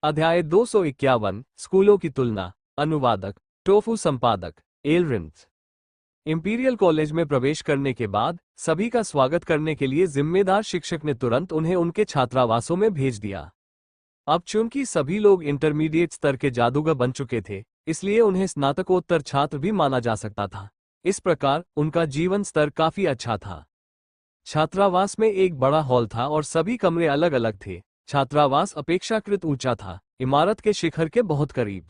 अध्याय 251 स्कूलों की तुलना। अनुवादक टोफू, संपादक एलरिंथ। इंपीरियल कॉलेज में प्रवेश करने के बाद सभी का स्वागत करने के लिए जिम्मेदार शिक्षक ने तुरंत उन्हें उनके छात्रावासों में भेज दिया। अब चूंकि सभी लोग इंटरमीडिएट स्तर के जादूगर बन चुके थे, इसलिए उन्हें स्नातकोत्तर छात्र भी माना जा सकता था। इस प्रकार उनका जीवन स्तर काफी अच्छा था। छात्रावास में एक बड़ा हॉल था और सभी कमरे अलग अलग थे। छात्रावास अपेक्षाकृत ऊंचा था, इमारत के शिखर के बहुत करीब।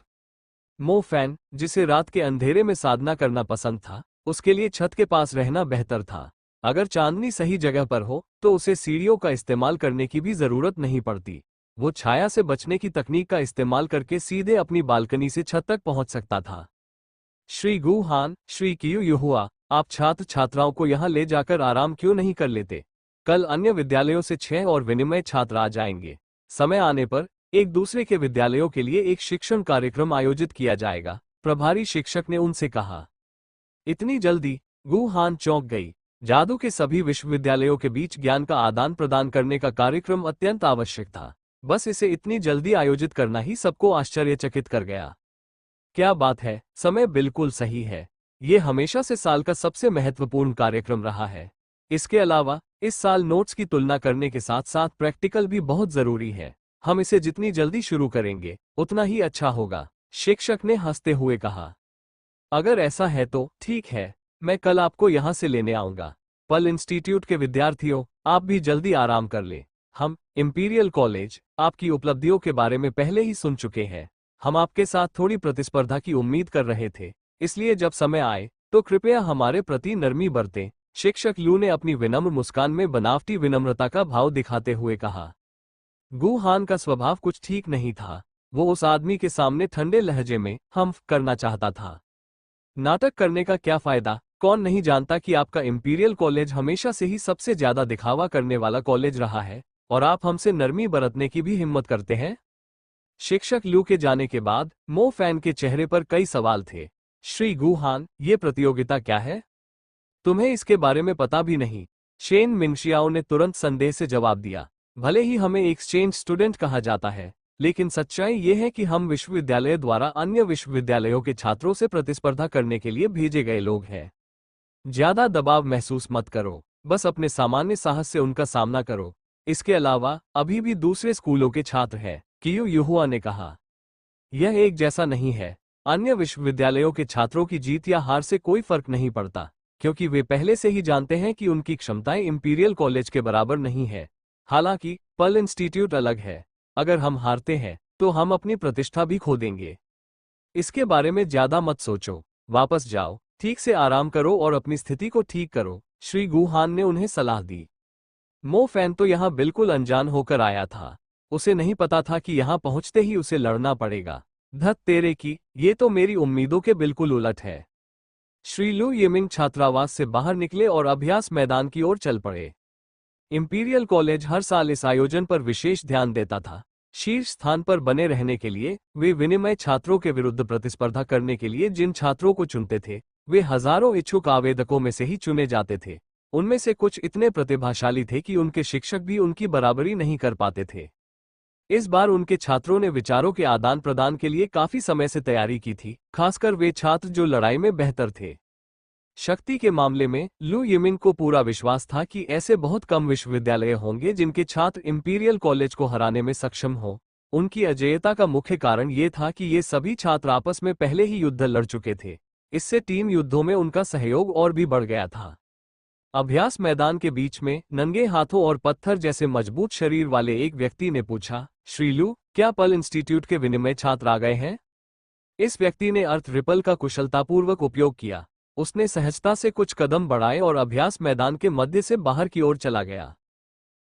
मो फैन, जिसे रात के अंधेरे में साधना करना पसंद था, उसके लिए छत के पास रहना बेहतर था। अगर चांदनी सही जगह पर हो तो उसे सीढ़ियों का इस्तेमाल करने की भी जरूरत नहीं पड़ती। वो छाया से बचने की तकनीक का इस्तेमाल करके सीधे अपनी बालकनी से छत तक पहुंच सकता था। श्री गु हान, श्री कियू युहुआ, आप छात्र छात्राओं को यहाँ ले जाकर आराम क्यों नहीं कर लेते? कल अन्य विद्यालयों से 6 और विनिमय छात्र आ जाएंगे। समय आने पर एक दूसरे के विद्यालयों के लिए एक शिक्षण कार्यक्रम आयोजित किया जाएगा, प्रभारी शिक्षक ने उनसे कहा। इतनी जल्दी? गु हान चौंक गई। जादू के सभी विश्वविद्यालयों के बीच ज्ञान का आदान प्रदान करने का कार्यक्रम अत्यंत आवश्यक था। बस इसे इतनी जल्दी आयोजित करना ही सबको आश्चर्यचकित कर गया। क्या बात है, समय बिल्कुल सही है। ये हमेशा से साल का सबसे महत्वपूर्ण कार्यक्रम रहा है। इसके अलावा इस साल नोट्स की तुलना करने के साथ साथ प्रैक्टिकल भी बहुत जरूरी है। हम इसे जितनी जल्दी शुरू करेंगे उतना ही अच्छा होगा, शिक्षक ने हंसते हुए कहा। अगर ऐसा है तो ठीक है, मैं कल आपको यहाँ से लेने आऊंगा। पल इंस्टीट्यूट के विद्यार्थियों, आप भी जल्दी आराम कर ले। हम इंपीरियल कॉलेज आपकी उपलब्धियों के बारे में पहले ही सुन चुके हैं। हम आपके साथ थोड़ी प्रतिस्पर्धा की उम्मीद कर रहे थे, इसलिए जब समय आए तो कृपया हमारे प्रति नरमी बरतें, शिक्षक लू ने अपनी विनम्र मुस्कान में बनावटी विनम्रता का भाव दिखाते हुए कहा। गु हान का स्वभाव कुछ ठीक नहीं था। वो उस आदमी के सामने ठंडे लहजे में हम्फ करना चाहता था। नाटक करने का क्या फायदा? कौन नहीं जानता कि आपका इंपीरियल कॉलेज हमेशा से ही सबसे ज्यादा दिखावा करने वाला कॉलेज रहा है, और आप हमसे नरमी बरतने की भी हिम्मत करते हैं? शिक्षक लू के जाने के बाद मो फैन के चेहरे पर कई सवाल थे। श्री गु हान, ये प्रतियोगिता क्या है? तुम्हें इसके बारे में पता भी नहीं? शेन मिंगशियाओ ने तुरंत संदेह से जवाब दिया। भले ही हमें एक्सचेंज स्टूडेंट कहा जाता है, लेकिन सच्चाई ये है कि हम विश्वविद्यालय द्वारा अन्य विश्वविद्यालयों के छात्रों से प्रतिस्पर्धा करने के लिए भेजे गए लोग हैं। ज्यादा दबाव महसूस मत करो, बस अपने सामान्य साहस से उनका सामना करो। इसके अलावा अभी भी दूसरे स्कूलों के छात्र हैं, कियू युहुआ ने कहा। यह एक जैसा नहीं है। अन्य विश्वविद्यालयों के छात्रों की जीत या हार से कोई फर्क नहीं पड़ता, क्योंकि वे पहले से ही जानते हैं कि उनकी क्षमताएं इंपीरियल कॉलेज के बराबर नहीं है। हालांकि पर्ल इंस्टीट्यूट अलग है। अगर हम हारते हैं तो हम अपनी प्रतिष्ठा भी खो देंगे। इसके बारे में ज्यादा मत सोचो, वापस जाओ, ठीक से आराम करो और अपनी स्थिति को ठीक करो, श्री गु हान ने उन्हें सलाह दी। मो फैन तो यहाँ बिल्कुल अनजान होकर आया था। उसे नहीं पता था कि यहाँ पहुंचते ही उसे लड़ना पड़ेगा। धत तेरे की, ये तो मेरी उम्मीदों के बिल्कुल उलट है। श्री लू यिमिंग छात्रावास से बाहर निकले और अभ्यास मैदान की ओर चल पड़े। इंपीरियल कॉलेज हर साल इस आयोजन पर विशेष ध्यान देता था। शीर्ष स्थान पर बने रहने के लिए वे विनिमय छात्रों के विरुद्ध प्रतिस्पर्धा करने के लिए जिन छात्रों को चुनते थे, वे हजारों इच्छुक आवेदकों में से ही चुने जाते थे। उनमें से कुछ इतने प्रतिभाशाली थे कि उनके शिक्षक भी उनकी बराबरी नहीं कर पाते थे। इस बार उनके छात्रों ने विचारों के आदान प्रदान के लिए काफी समय से तैयारी की थी, खासकर वे छात्र जो लड़ाई में बेहतर थे। शक्ति के मामले में लू यिमिंग को पूरा विश्वास था कि ऐसे बहुत कम विश्वविद्यालय होंगे जिनके छात्र इंपीरियल कॉलेज को हराने में सक्षम हो। उनकी अजेयता का मुख्य कारण ये था कि ये सभी छात्र आपस में पहले ही युद्ध लड़ चुके थे। इससे टीम युद्धों में उनका सहयोग और भी बढ़ गया था। अभ्यास मैदान के बीच में नंगे हाथों और पत्थर जैसे मजबूत शरीर वाले एक व्यक्ति ने पूछा, श्री लू, क्या पर्ल इंस्टीट्यूट के विनिमय छात्र आ गए हैं? इस व्यक्ति ने अर्थ रिपल का कुशलतापूर्वक उपयोग किया। उसने सहजता से कुछ कदम बढ़ाए और अभ्यास मैदान के मध्य से बाहर की ओर चला गया।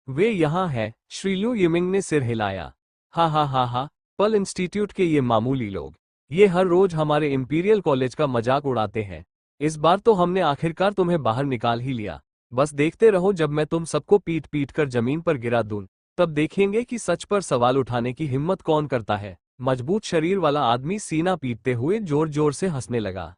वे यहाँ हैं, श्री लू यिमिंग ने सिर हिलाया। हा हा हा हा, पर्ल इंस्टीट्यूट के ये मामूली लोग, ये हर रोज हमारे इंपीरियल कॉलेज का मजाक उड़ाते हैं। इस बार तो हमने आखिरकार तुम्हें बाहर निकाल ही लिया। बस देखते रहो, जब मैं तुम सबको पीट पीट कर जमीन पर गिरा दूं, तब देखेंगे कि सच पर सवाल उठाने की हिम्मत कौन करता है। मजबूत शरीर वाला आदमी सीना पीटते हुए जोर जोर से हंसने लगा।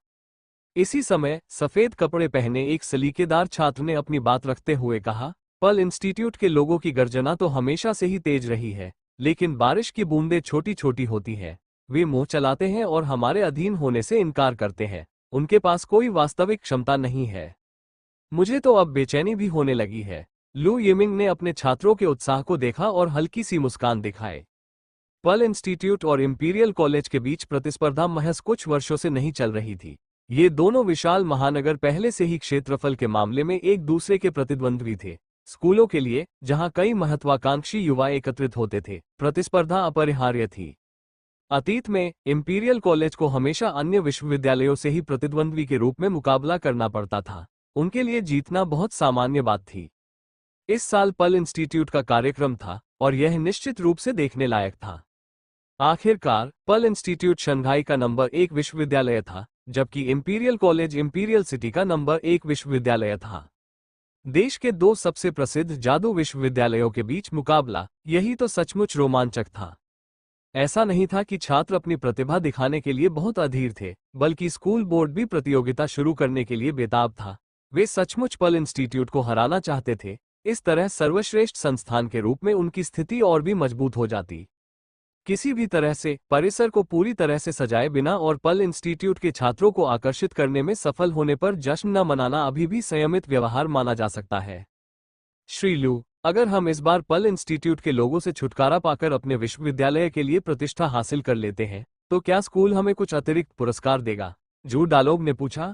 इसी समय सफेद कपड़े पहने एक सलीकेदार छात्र ने अपनी बात रखते हुए कहा, पर्ल इंस्टीट्यूट के लोगों की गर्जना तो हमेशा से ही तेज रही है, लेकिन बारिश की बूंदें छोटी छोटी होती हैं। वे मुंह चलाते हैं और हमारे अधीन होने से इनकार करते हैं। उनके पास कोई वास्तविक क्षमता नहीं है। मुझे तो अब बेचैनी भी होने लगी है। लू यिमिंग ने अपने छात्रों के उत्साह को देखा और हल्की सी मुस्कान दिखाए। पर्ल इंस्टीट्यूट और इंपीरियल कॉलेज के बीच प्रतिस्पर्धा महज कुछ वर्षों से नहीं चल रही थी। ये दोनों विशाल महानगर पहले से ही क्षेत्रफल के मामले में एक दूसरे के प्रतिद्वंद्वी थे। स्कूलों के लिए, जहां कई महत्वाकांक्षी युवा एकत्रित होते थे, प्रतिस्पर्धा अपरिहार्य थी। अतीत में इंपीरियल कॉलेज को हमेशा अन्य विश्वविद्यालयों से ही प्रतिद्वंद्वी के रूप में मुकाबला करना पड़ता था। उनके लिए जीतना बहुत सामान्य बात थी। इस साल पर्ल इंस्टीट्यूट का कार्यक्रम था और यह निश्चित रूप से देखने लायक था। आखिरकार पर्ल इंस्टीट्यूट शंघाई का नंबर 1 विश्वविद्यालय था, जबकि इंपीरियल कॉलेज इंपीरियल सिटी का नंबर 1 विश्वविद्यालय था। देश के दो सबसे प्रसिद्ध जादू विश्वविद्यालयों के बीच मुकाबला, यही तो सचमुच रोमांचक था। ऐसा नहीं था कि छात्र अपनी प्रतिभा दिखाने के लिए बहुत अधीर थे, बल्कि स्कूल बोर्ड भी प्रतियोगिता शुरू करने के लिए बेताब था। वे सचमुच पर्ल इंस्टीट्यूट को हराना चाहते थे। इस तरह सर्वश्रेष्ठ संस्थान के रूप में उनकी स्थिति और भी मजबूत हो जाती। किसी भी तरह से परिसर को पूरी तरह से सजाए बिना और पर्ल इंस्टीट्यूट के छात्रों को आकर्षित करने में सफल होने पर जश्न न मनाना अभी भी संयमित व्यवहार माना जा सकता है। श्री लू, अगर हम इस बार पर्ल इंस्टीट्यूट के लोगों से छुटकारा पाकर अपने विश्वविद्यालय के लिए प्रतिष्ठा हासिल कर लेते हैं, तो क्या स्कूल हमें कुछ अतिरिक्त पुरस्कार देगा? जू डालोग ने पूछा।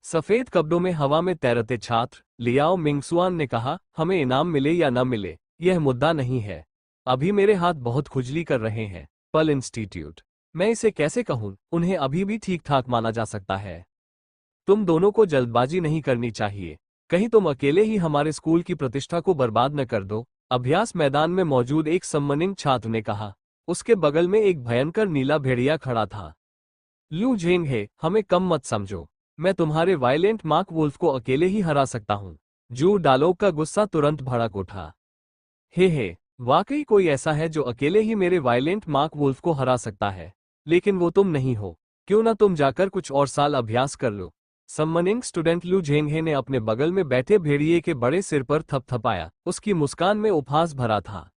सफेद कपड़ों में हवा में तैरते छात्र लियाओ मिंगसुआन ने कहा, हमें इनाम मिले या न मिले, यह मुद्दा नहीं है। अभी मेरे हाथ बहुत खुजली कर रहे हैं। पर्ल इंस्टीट्यूट, मैं इसे कैसे कहूं, उन्हें अभी भी ठीक ठाक माना जा सकता है। तुम दोनों को जल्दबाजी नहीं करनी चाहिए। कहीं तुम अकेले ही हमारे स्कूल की प्रतिष्ठा को बर्बाद न कर दो, अभ्यास मैदान में मौजूद एक सम्मानित छात्र ने कहा। उसके बगल में एक भयंकर नीला भेड़िया खड़ा था। लू झेंगे, हमें कम मत समझो। मैं तुम्हारे वायलेंट मार्क वुल्फ को अकेले ही हरा सकता हूं। जू डालोग का गुस्सा तुरंत भड़क उठा। हे, वाकई कोई ऐसा है जो अकेले ही मेरे वायलेंट मार्क वुल्फ को हरा सकता है, लेकिन वो तुम नहीं हो। क्यों ना तुम जाकर कुछ और साल अभ्यास कर लो। सम्मानिंग स्टूडेंट लू झेंगे ने अपने बगल में बैठे भेड़िए के बड़े सिर पर थपथपाया। उसकी मुस्कान में उपहास भरा था।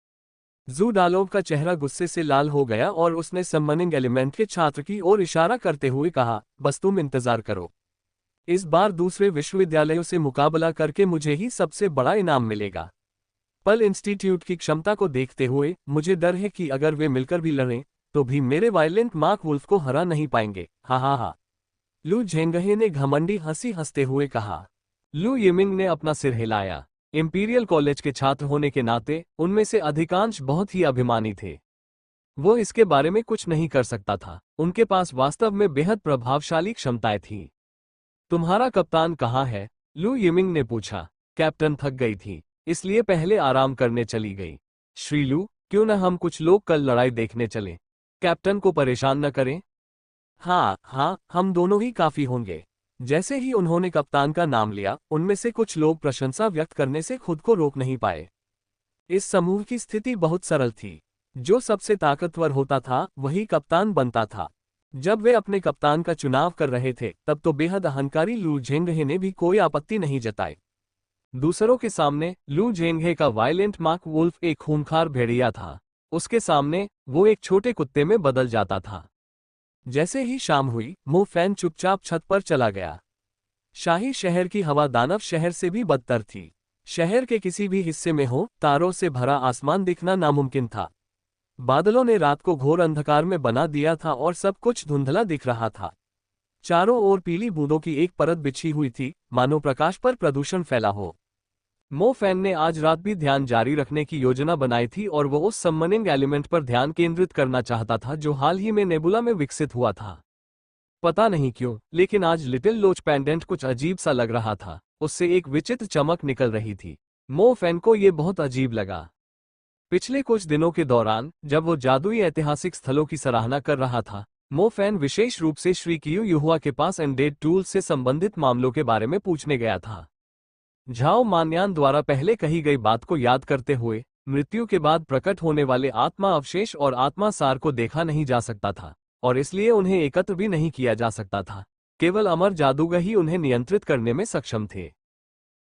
जू डालोव का चेहरा गुस्से से लाल हो गया और उसने सम्मानिंग एलिमेंट के छात्र की ओर इशारा करते हुए कहा, बस तुम इंतजार करो। इस बार दूसरे विश्वविद्यालयों से मुकाबला करके मुझे ही सबसे बड़ा इनाम मिलेगा। पर्ल इंस्टीट्यूट की क्षमता को देखते हुए मुझे डर है कि अगर वे मिलकर भी लड़ें, तो भी मेरे वायलेंट मार्क वुल्फ को हरा नहीं पाएंगे। हा। लू झेंगे ने घमंडी हंसी हंसते हुए कहा। लू यिमिंग ने अपना सिर हिलाया। इंपीरियल कॉलेज के छात्र होने के नाते उनमें से अधिकांश बहुत ही अभिमानी थे। वो इसके बारे में कुछ नहीं कर सकता था। उनके पास वास्तव में बेहद प्रभावशाली क्षमताएं थीं। तुम्हारा कप्तान कहाँ है? लू यिमिंग ने पूछा। कैप्टन थक गई थी, इसलिए पहले आराम करने चली गई। श्री लू, क्यों न हम कुछ लोग कल लड़ाई देखने चलें? कैप्टन को परेशान न करें। हाँ, हम दोनों ही काफी होंगे। जैसे ही उन्होंने कप्तान का नाम लिया, उनमें से कुछ लोग प्रशंसा व्यक्त करने से खुद को रोक नहीं पाए। इस समूह की स्थिति बहुत सरल थी। जो सबसे ताकतवर होता था वही कप्तान बनता था। जब वे अपने कप्तान का चुनाव कर रहे थे, तब तो बेहद अहंकारी लू झेंगे ने भी कोई आपत्ति नहीं जताई। दूसरों के सामने लू झेंगे का वायलेंट मार्क वुल्फ एक खूंखार भेड़िया था। उसके सामने वो एक छोटे कुत्ते में बदल जाता था। जैसे ही शाम हुई, मो फैन चुपचाप छत पर चला गया। शाही शहर की हवा दानव शहर से भी बदतर थी। शहर के किसी भी हिस्से में हो, तारों से भरा आसमान दिखना नामुमकिन था। बादलों ने रात को घोर अंधकार में बना दिया था और सब कुछ धुंधला दिख रहा था। चारों ओर पीली बूंदों की एक परत बिछी हुई थी, मानो प्रकाश पर प्रदूषण फैला हो। मो फैन ने आज रात भी ध्यान जारी रखने की योजना बनाई थी और वो उस सम्मनिंग एलिमेंट पर ध्यान केंद्रित करना चाहता था जो हाल ही में नेबुला में विकसित हुआ था। पता नहीं क्यों, लेकिन आज लिटिल लोच पेंडेंट कुछ अजीब सा लग रहा था। उससे एक विचित्र चमक निकल रही थी। मो फैन को ये बहुत अजीब लगा। पिछले कुछ दिनों के दौरान जब वो जादुई ऐतिहासिक स्थलों की सराहना कर रहा था, मो फैन विशेष रूप से श्री कियू युहुआ के पास अनडेड टूल्स से संबंधित मामलों के बारे में पूछने गया था। झाओ मान्यान द्वारा पहले कही गई बात को याद करते हुए, मृत्यु के बाद प्रकट होने वाले आत्मा अवशेष और आत्मा सार को देखा नहीं जा सकता था और इसलिए उन्हें एकत्र भी नहीं किया जा सकता था। केवल अमर जादूगर ही उन्हें नियंत्रित करने में सक्षम थे।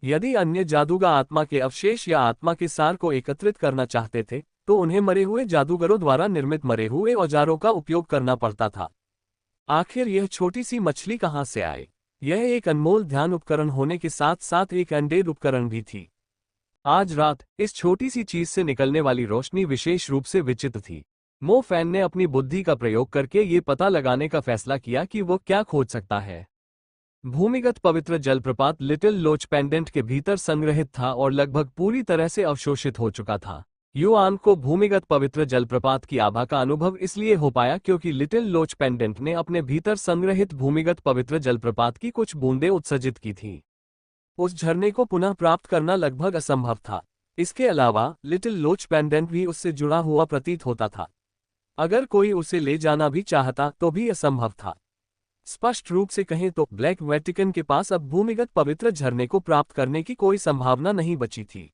यदि अन्य जादूगर आत्मा के अवशेष या आत्मा के सार को एकत्रित करना चाहते थे, तो उन्हें मरे हुए जादूगरों द्वारा निर्मित मरे हुए औजारों का उपयोग करना पड़ता था। आखिर यह छोटी सी मछली कहाँ से आए? यह एक अनमोल ध्यान उपकरण होने के साथ साथ एक अनडेड उपकरण भी थी। आज रात इस छोटी सी चीज से निकलने वाली रोशनी विशेष रूप से विचित्र थी। मो फैन ने अपनी बुद्धि का प्रयोग करके ये पता लगाने का फैसला किया कि वो क्या खोज सकता है। भूमिगत पवित्र जलप्रपात लिटिल लोच पेंडेंट के भीतर संग्रहित था और लगभग पूरी तरह से अवशोषित हो चुका था। युआन को भूमिगत पवित्र जलप्रपात की आभा का अनुभव इसलिए हो पाया क्योंकि लिटिल लोच पेंडेंट ने अपने भीतर संग्रहित भूमिगत पवित्र जलप्रपात की कुछ बूंदें उत्सर्जित की थीं। उस झरने को पुनः प्राप्त करना लगभग असंभव था। इसके अलावा लिटिल लोच पेंडेंट भी उससे जुड़ा हुआ प्रतीत होता था। अगर कोई उसे ले जाना भी चाहता तो भी असंभव था। स्पष्ट रूप से कहें तो ब्लैक वेटिकन के पास अब भूमिगत पवित्र झरने को प्राप्त करने की कोई संभावना नहीं बची थी।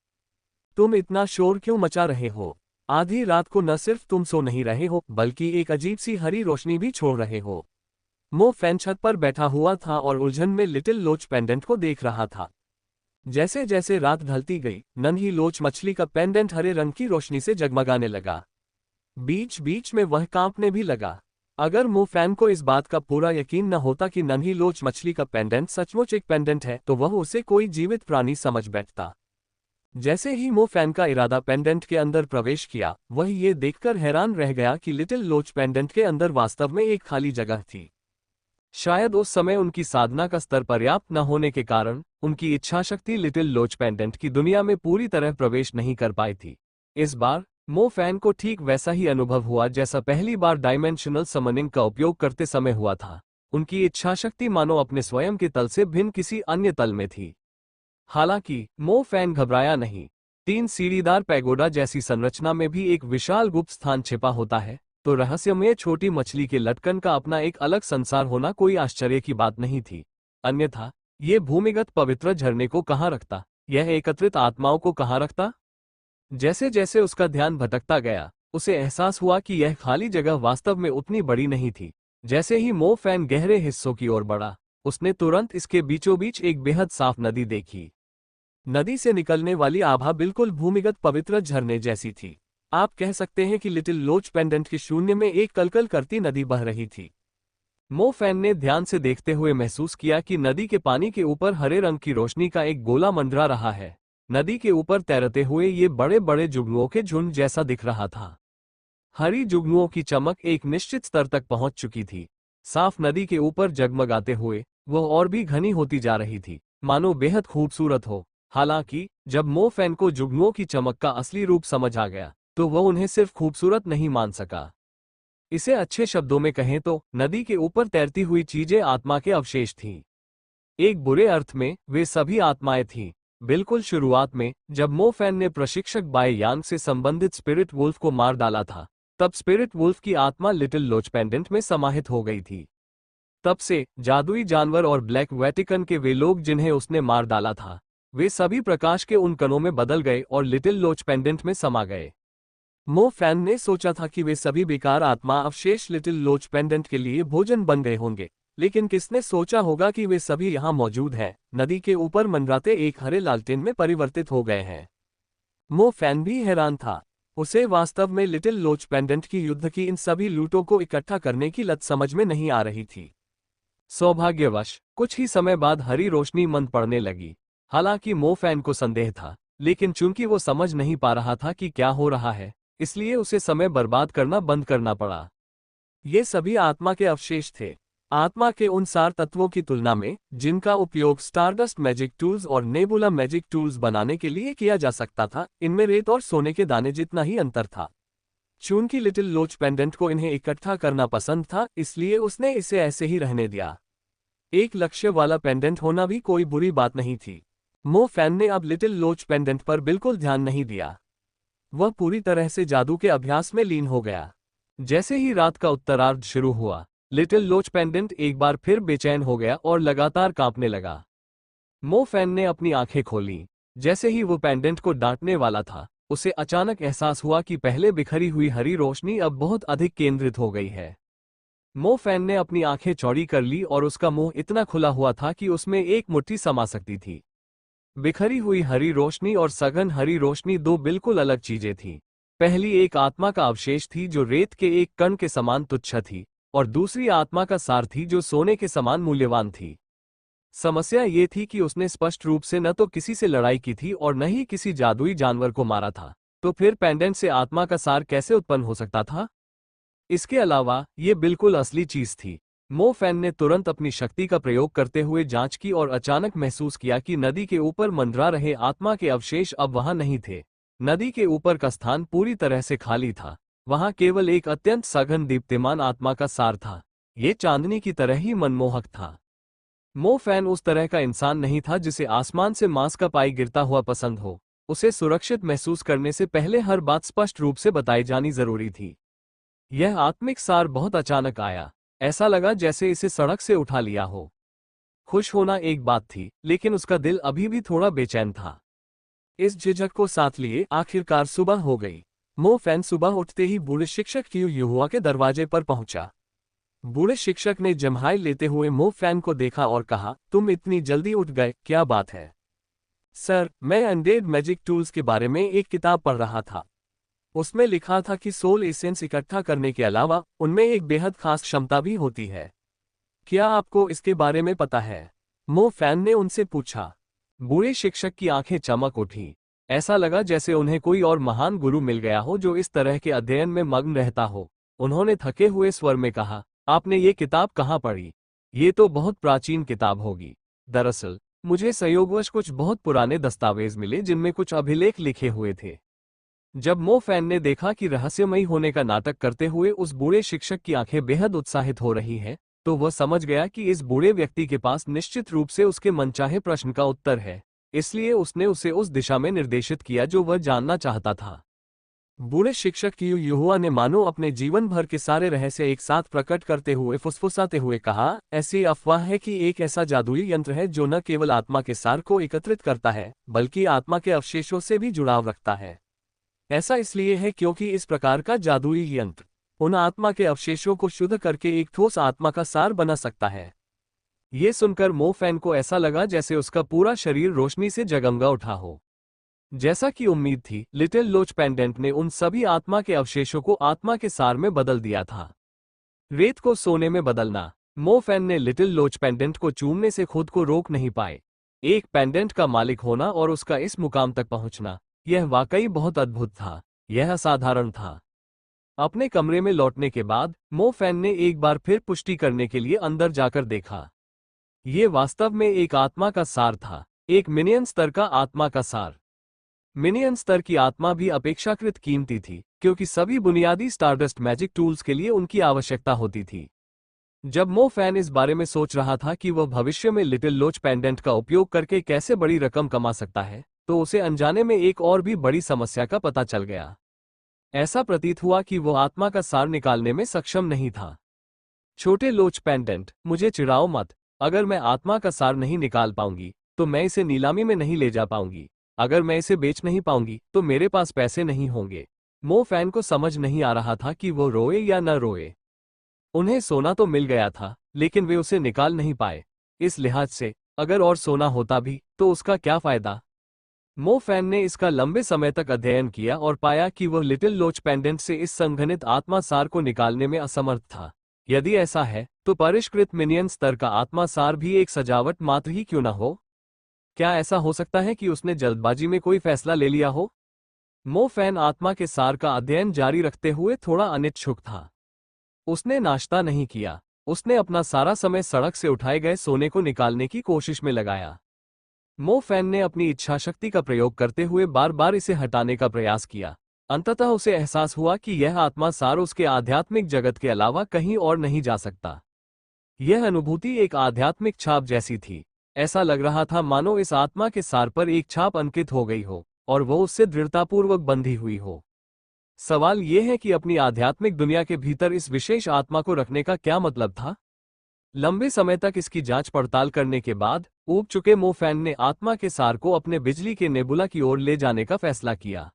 तुम इतना शोर क्यों मचा रहे हो? आधी रात को न सिर्फ तुम सो नहीं रहे हो बल्कि एक अजीब सी हरी रोशनी भी छोड़ रहे हो। मो फैन छत पर बैठा हुआ था और उलझन में लिटिल लोच पेंडेंट को देख रहा था। जैसे जैसे रात ढलती गई, नन्ही लोच मछली का पेंडेंट हरे रंग की रोशनी से जगमगाने लगा। बीच बीच में वह कांपने भी लगा। अगर मो फैन को इस बात का पूरा यकीन न होता कि नन्ही लोच मछली का पेंडेंट सचमुच एक पेंडेंट है तो वह उसे कोई जीवित प्राणी समझ बैठता। जैसे ही मो फैन का इरादा पेंडेंट के अंदर प्रवेश किया, वह ये देखकर हैरान रह गया कि लिटिल लोच पेंडेंट के अंदर वास्तव में एक खाली जगह थी। शायद उस समय उनकी साधना का स्तर पर्याप्त न होने के कारण उनकी इच्छाशक्ति लिटिल लोच पेंडेंट की दुनिया में पूरी तरह प्रवेश नहीं कर पाई थी। इस बार मो फैन को ठीक वैसा ही अनुभव हुआ जैसा पहली बार डायमेंशनल समनिंग का उपयोग करते समय हुआ था। उनकी इच्छाशक्ति मानो अपने स्वयं के तल से भिन्न किसी अन्य तल में थी। हालांकि मो फैन घबराया नहीं। 3 सीढ़ीदार पैगोडा जैसी संरचना में भी एक विशाल गुप्त स्थान छिपा होता है, तो रहस्यमय छोटी मछली के लटकन का अपना एक अलग संसार होना कोई आश्चर्य की बात नहीं थी। अन्यथा ये भूमिगत पवित्र झरने को कहाँ रखता? यह एकत्रित आत्माओं को कहाँ रखता? जैसे जैसे उसका ध्यान भटकता गया, उसे एहसास हुआ कि यह खाली जगह वास्तव में उतनी बड़ी नहीं थी। जैसे ही मो फैन गहरे हिस्सों की ओर बढ़ा, उसने तुरंत इसके बीचों बीच एक बेहद साफ नदी देखी। नदी से निकलने वाली आभा बिल्कुल भूमिगत पवित्र झरने जैसी थी। आप कह सकते हैं कि लिटिल लोच पेंडेंट के शून्य में एक कलकल करती नदी बह रही थी। मो फैन ने ध्यान से देखते हुए महसूस किया कि नदी के पानी के ऊपर हरे रंग की रोशनी का एक गोला मंडरा रहा है। नदी के ऊपर तैरते हुए ये बड़े बड़े जुगनुओं के झुंड जैसा दिख रहा था। हरी जुगनुओं की चमक एक निश्चित स्तर तक पहुंच चुकी थी। साफ नदी के ऊपर जगमगाते हुए वह और भी घनी होती जा रही थी, मानो बेहद खूबसूरत हो। हालांकि जब मो फैन को जुगनुओं की चमक का असली रूप समझ आ गया, तो वह उन्हें सिर्फ खूबसूरत नहीं मान सका। इसे अच्छे शब्दों में कहें तो नदी के ऊपर तैरती हुई चीजें आत्मा के अवशेष थीं। एक बुरे अर्थ में वे सभी आत्माएं थीं। बिल्कुल शुरुआत में जब मो फैन ने प्रशिक्षक बाय यांग से संबंधित स्पिरिट वुल्फ को मार डाला था, तब स्पिरिट वुल्फ की आत्मा लिटिल लोच पेंडेंट में समाहित हो गई थी। तब से जादुई जानवर और ब्लैक वेटिकन के वे लोग जिन्हें उसने मार डाला था, वे सभी प्रकाश के उन कणों में बदल गए और लिटिल लोच पेंडेंट में समा गए। मो फैन ने सोचा था कि वे सभी बेकार आत्मा अवशेष लिटिल लोच पेंडेंट के लिए भोजन बन गए होंगे, लेकिन किसने सोचा होगा कि वे सभी यहाँ मौजूद हैं, नदी के ऊपर मंडराते एक हरे लालटेन में परिवर्तित हो गए हैं। मो फैन भी हैरान था। उसे वास्तव में लिटिल लोच पेंडेंट की युद्ध की इन सभी लूटों को इकट्ठा करने की लत समझ में नहीं आ रही थी। सौभाग्यवश कुछ ही समय बाद हरी रोशनी मंद पड़ने लगी। हालांकि मो फैन को संदेह था, लेकिन चूंकि वो समझ नहीं पा रहा था कि क्या हो रहा है, इसलिए उसे समय बर्बाद करना बंद करना पड़ा। ये सभी आत्मा के अवशेष थे। आत्मा के उन सार तत्वों की तुलना में जिनका उपयोग स्टारडस्ट मैजिक टूल्स और नेबुला मैजिक टूल्स बनाने के लिए किया जा सकता था, इनमें रेत और सोने के दाने जितना ही अंतर था। चूंकि लिटिल लोच पेंडेंट को इन्हें इकट्ठा करना पसंद था, इसलिए उसने इसे ऐसे ही रहने दिया। एक लक्ष्य वाला पेंडेंट होना भी कोई बुरी बात नहीं थी। मो फैन ने अब लिटिल लोच पेंडेंट पर बिल्कुल ध्यान नहीं दिया। वह पूरी तरह से जादू के अभ्यास में लीन हो गया। जैसे ही रात का उत्तरार्ध शुरू हुआ, लिटिल लोच पेंडेंट एक बार फिर बेचैन हो गया और लगातार कांपने लगा। मो फैन ने अपनी आंखें खोलीं। जैसे ही वो पेंडेंट को डांटने वाला था, उसे अचानक एहसास हुआ कि पहले बिखरी हुई हरी रोशनी अब बहुत अधिक केंद्रित हो गई है। मो फैन ने अपनी आंखें चौड़ी कर ली और उसका मुंह इतना खुला हुआ था कि उसमें एक मुट्ठी समा सकती थी। बिखरी हुई हरी रोशनी और सघन हरी रोशनी दो बिल्कुल अलग चीजें थीं। पहली एक आत्मा का अवशेष थी जो रेत के एक कण के समान तुच्छ थी, और दूसरी आत्मा का सार थी जो सोने के समान मूल्यवान थी। समस्या ये थी कि उसने स्पष्ट रूप से न तो किसी से लड़ाई की थी और न ही किसी जादुई जानवर को मारा था, तो फिर पेंडेंट से आत्मा का सार कैसे उत्पन्न हो सकता था? इसके अलावा ये बिल्कुल असली चीज थी। मो फैन ने तुरंत अपनी शक्ति का प्रयोग करते हुए जांच की और अचानक महसूस किया कि नदी के ऊपर मंडरा रहे आत्मा के अवशेष अब वहां नहीं थे। नदी के ऊपर का स्थान पूरी तरह से खाली था। वहां केवल एक अत्यंत सघन दीप्तिमान आत्मा का सार था। ये चांदनी की तरह ही मनमोहक था। मो फैन उस तरह का इंसान नहीं था जिसे आसमान से मांस का पाई गिरता हुआ पसंद हो। उसे सुरक्षित महसूस करने से पहले हर बात स्पष्ट रूप से बताई जानी जरूरी थी। यह आत्मिक सार बहुत अचानक आया। ऐसा लगा जैसे इसे सड़क से उठा लिया हो। खुश होना एक बात थी, लेकिन उसका दिल अभी भी थोड़ा बेचैन था। इस झिझक को साथ लिए आखिरकार सुबह हो गई। मो फैन सुबह उठते ही बूढ़े शिक्षक क्यू युहुआ के दरवाजे पर पहुंचा। बूढ़े शिक्षक ने जम्हाई लेते हुए मो फैन को देखा और कहा, तुम इतनी जल्दी उठ गए, क्या बात है? सर, मैं अनडेड मैजिक टूल्स के बारे में एक किताब पढ़ रहा था। उसमें लिखा था कि सोल एसेंस इकट्ठा करने के अलावा उनमें एक बेहद खास क्षमता भी होती है। क्या आपको इसके बारे में पता है? मो फैन ने उनसे पूछा। बूढ़े शिक्षक की आंखें चमक उठी। ऐसा लगा जैसे उन्हें कोई और महान गुरु मिल गया हो जो इस तरह के अध्ययन में मग्न रहता हो। उन्होंने थके हुए स्वर में कहा, आपने ये किताब कहाँ पढ़ी? ये तो बहुत प्राचीन किताब होगी। दरअसल मुझे संयोगवश कुछ बहुत पुराने दस्तावेज मिले जिनमें कुछ अभिलेख लिखे हुए थे। जब मो फैन ने देखा कि रहस्यमयी होने का नाटक करते हुए उस बूढ़े शिक्षक की आंखें बेहद उत्साहित हो रही हैं, तो वह समझ गया कि इस बूढ़े व्यक्ति के पास निश्चित रूप से उसके मनचाहे प्रश्न का उत्तर है। इसलिए उसने उसे उस दिशा में निर्देशित किया जो वह जानना चाहता था। बूढ़े शिक्षक क्यू युहुआ ने मानो अपने जीवन भर के सारे रहस्य एक साथ प्रकट करते हुए फुसफुसाते हुए कहा, ऐसी अफवाह है कि एक ऐसा जादुई यंत्र है जो न केवल आत्मा के सार को एकत्रित करता है, बल्कि आत्मा के अवशेषों से भी जुड़ाव रखता है। ऐसा इसलिए है क्योंकि इस प्रकार का जादुई यंत्र उन आत्मा के अवशेषों को शुद्ध करके एक ठोस आत्मा का सार बना सकता है। ये सुनकर मो फैन को ऐसा लगा जैसे उसका पूरा शरीर रोशनी से जगमगा उठा हो। जैसा कि उम्मीद थी, लिटिल लोच पेंडेंट ने उन सभी आत्मा के अवशेषों को आत्मा के सार में बदल दिया था। रेत को सोने में बदलना। मो फैन ने लिटिल लोच पेंडेंट को चूमने से खुद को रोक नहीं पाए। एक पेंडेंट का मालिक होना और उसका इस मुकाम तक पहुंचना, यह वाकई बहुत अद्भुत था। यह असाधारण था। अपने कमरे में लौटने के बाद मो फैन ने एक बार फिर पुष्टि करने के लिए अंदर जाकर देखा। ये वास्तव में एक आत्मा का सार था, एक मिनियन स्तर का आत्मा का सार। मिनियन स्तर की आत्मा भी अपेक्षाकृत कीमती थी, क्योंकि सभी बुनियादी स्टारडस्ट मैजिक टूल्स के लिए उनकी आवश्यकता होती थी। जब मो फैन इस बारे में सोच रहा था कि वह भविष्य में लिटिल लोच पेंडेंट का उपयोग करके कैसे बड़ी रकम कमा सकता है, तो उसे अनजाने में एक और भी बड़ी समस्या का पता चल गया। ऐसा प्रतीत हुआ कि वो आत्मा का सार निकालने में सक्षम नहीं था। छोटे लोच पेंडेंट, मुझे चिढ़ाओ मत। अगर मैं आत्मा का सार नहीं निकाल पाऊंगी, तो मैं इसे नीलामी में नहीं ले जा पाऊंगी। अगर मैं इसे बेच नहीं पाऊंगी, तो मेरे पास पैसे नहीं होंगे। मो फैन को समझ नहीं आ रहा था कि वो रोए या न रोए। उन्हें सोना तो मिल गया था, लेकिन वे उसे निकाल नहीं पाए। इस लिहाज से, अगर और सोना होता भी, तो उसका क्या फायदा? मो फैन ने इसका लंबे समय तक अध्ययन किया और पाया कि वह लिटिल लोच पेंडेंट से इस संघनित आत्मा सार को निकालने में असमर्थ था। यदि ऐसा है, तो परिष्कृत मिनियन स्तर का आत्मा सार भी एक सजावट मात्र ही क्यों न हो? क्या ऐसा हो सकता है कि उसने जल्दबाजी में कोई फैसला ले लिया हो? मो फैन आत्मा के सार का अध्ययन जारी रखते हुए थोड़ा अनिच्छुक था। उसने नाश्ता नहीं किया। उसने अपना सारा समय सड़क से उठाए गए सोने को निकालने की कोशिश में लगाया। मो फैन ने अपनी इच्छाशक्ति का प्रयोग करते हुए बार बार इसे हटाने का प्रयास किया। अंततः उसे एहसास हुआ कि यह आत्मा सार उसके आध्यात्मिक जगत के अलावा कहीं और नहीं जा सकता। यह अनुभूति एक आध्यात्मिक छाप जैसी थी। ऐसा लग रहा था मानो इस आत्मा के सार पर एक छाप अंकित हो गई हो और वो उससे दृढ़तापूर्वक बंधी हुई हो। सवाल यह है कि अपनी आध्यात्मिक दुनिया के भीतर इस विशेष आत्मा को रखने का क्या मतलब था? लंबे समय तक इसकी जांच पड़ताल करने के बाद ऊब चुके मो फैन ने आत्मा के सार को अपने बिजली के नेबुला की ओर ले जाने का फैसला किया।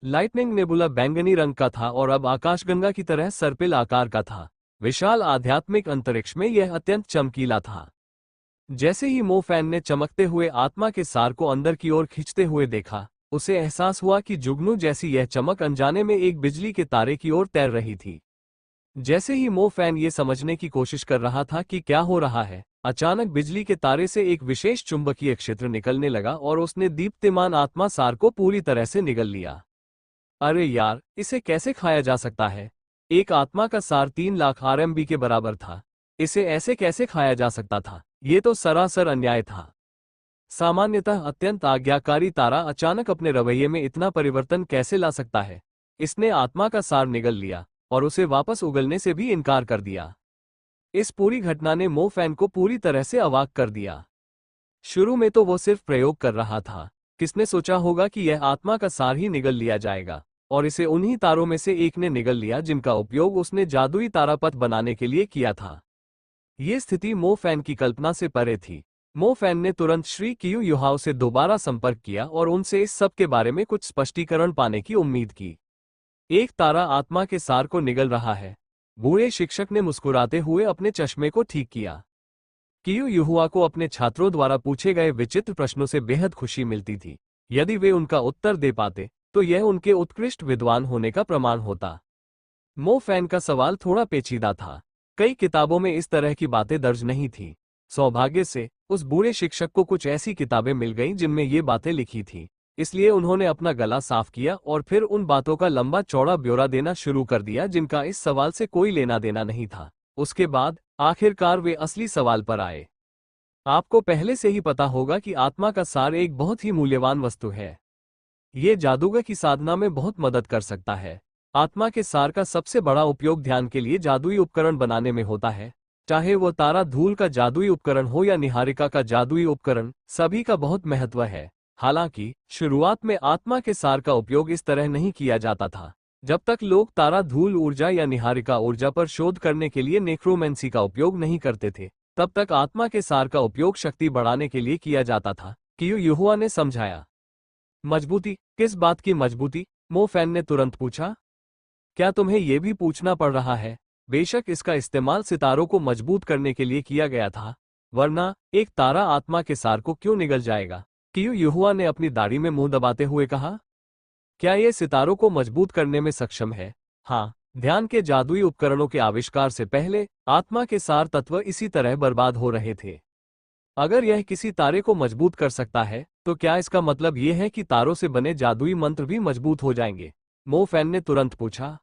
लाइटनिंग नेबुला बैंगनी रंग का था और अब आकाशगंगा की तरह सर्पिल आकार का था। विशाल आध्यात्मिक अंतरिक्ष में यह अत्यंत चमकीला था। जैसे ही मो फैन ने चमकते हुए आत्मा के सार को अंदर की ओर खींचते हुए देखा, उसे एहसास हुआ कि जुगनू जैसी यह चमक अनजाने में एक बिजली के तारे की ओर तैर रही थी। जैसे ही मो फैन ये समझने की कोशिश कर रहा था कि क्या हो रहा है, अचानक बिजली के तारे से एक विशेष चुंबकीय क्षेत्र निकलने लगा और उसने दीप्तिमान आत्मा सार को पूरी तरह से निगल लिया। अरे यार, इसे कैसे खाया जा सकता है? एक आत्मा का सार 3 लाख RMB के बराबर था। इसे ऐसे कैसे खाया जा सकता था? ये तो सरासर अन्याय था। सामान्यतः अत्यंत आज्ञाकारी तारा अचानक अपने रवैये में इतना परिवर्तन कैसे ला सकता है? इसने आत्मा का सार निगल लिया और उसे वापस उगलने से भी इनकार कर दिया। इस पूरी घटना ने मो फैन को पूरी तरह से अवाक कर दिया। शुरू में तो वो सिर्फ प्रयोग कर रहा था। किसने सोचा होगा कि यह आत्मा का सार ही निगल लिया जाएगा, और इसे उन्हीं तारों में से एक ने निगल लिया जिनका उपयोग उसने जादुई तारापथ बनाने के लिए किया था। ये स्थिति मो फैन की कल्पना से परे थी। मो फैन ने तुरंत श्री कियू युहाओ से दोबारा संपर्क किया और उनसे इस सब के बारे में कुछ स्पष्टीकरण पाने की उम्मीद की। एक तारा आत्मा के सार को निगल रहा है। बूढ़े शिक्षक ने मुस्कुराते हुए अपने चश्मे को ठीक किया। कियू युहुआ को अपने छात्रों द्वारा पूछे गए विचित्र प्रश्नों से बेहद खुशी मिलती थी। यदि वे उनका उत्तर दे पाते तो यह उनके उत्कृष्ट विद्वान होने का प्रमाण होता। मो फैन का सवाल थोड़ा पेचीदा था। कई किताबों में इस तरह की बातें दर्ज नहीं थीं। सौभाग्य से उस बूढ़े शिक्षक को कुछ ऐसी किताबें मिल गईं जिनमें ये बातें लिखी थीं। इसलिए उन्होंने अपना गला साफ किया और फिर उन बातों का लंबा चौड़ा ब्यौरा देना शुरू कर दिया जिनका इस सवाल से कोई लेना देना नहीं था। उसके बाद आखिरकार वे असली सवाल पर आए। आपको पहले से ही पता होगा कि आत्मा का सार एक बहुत ही मूल्यवान वस्तु है। ये जादूगर की साधना में बहुत मदद कर सकता है। आत्मा के सार का सबसे बड़ा उपयोग ध्यान के लिए जादुई उपकरण बनाने में होता है। चाहे वो तारा धूल का जादुई उपकरण हो या निहारिका का जादुई उपकरण, सभी का बहुत महत्व है। हालांकि शुरुआत में आत्मा के सार का उपयोग इस तरह नहीं किया जाता था। जब तक लोग तारा धूल ऊर्जा या निहारिका ऊर्जा पर शोध करने के लिए नेक्रोमेंसी का उपयोग नहीं करते थे, तब तक आत्मा के सार का उपयोग शक्ति बढ़ाने के लिए किया जाता था, कियू युहुआ ने समझाया। मजबूती? किस बात की मजबूती? मो फैन ने तुरंत पूछा। क्या तुम्हें यह भी पूछना पड़ रहा है? बेशक इसका इस्तेमाल सितारों को मजबूत करने के लिए किया गया था, वरना एक तारा आत्मा के सार को क्यों निगल जाएगा? कियू युहुआ ने अपनी दाढ़ी में मुंह दबाते हुए कहा। क्या यह सितारों को मजबूत करने में सक्षम है? हाँ, ध्यान के जादुई उपकरणों के आविष्कार से पहले आत्मा के सार तत्व इसी तरह बर्बाद हो रहे थे। अगर यह किसी तारे को मजबूत कर सकता है, तो क्या इसका मतलब यह है कि तारों से बने जादुई मंत्र भी मजबूत हो जाएंगे? मो फैन ने तुरंत पूछा।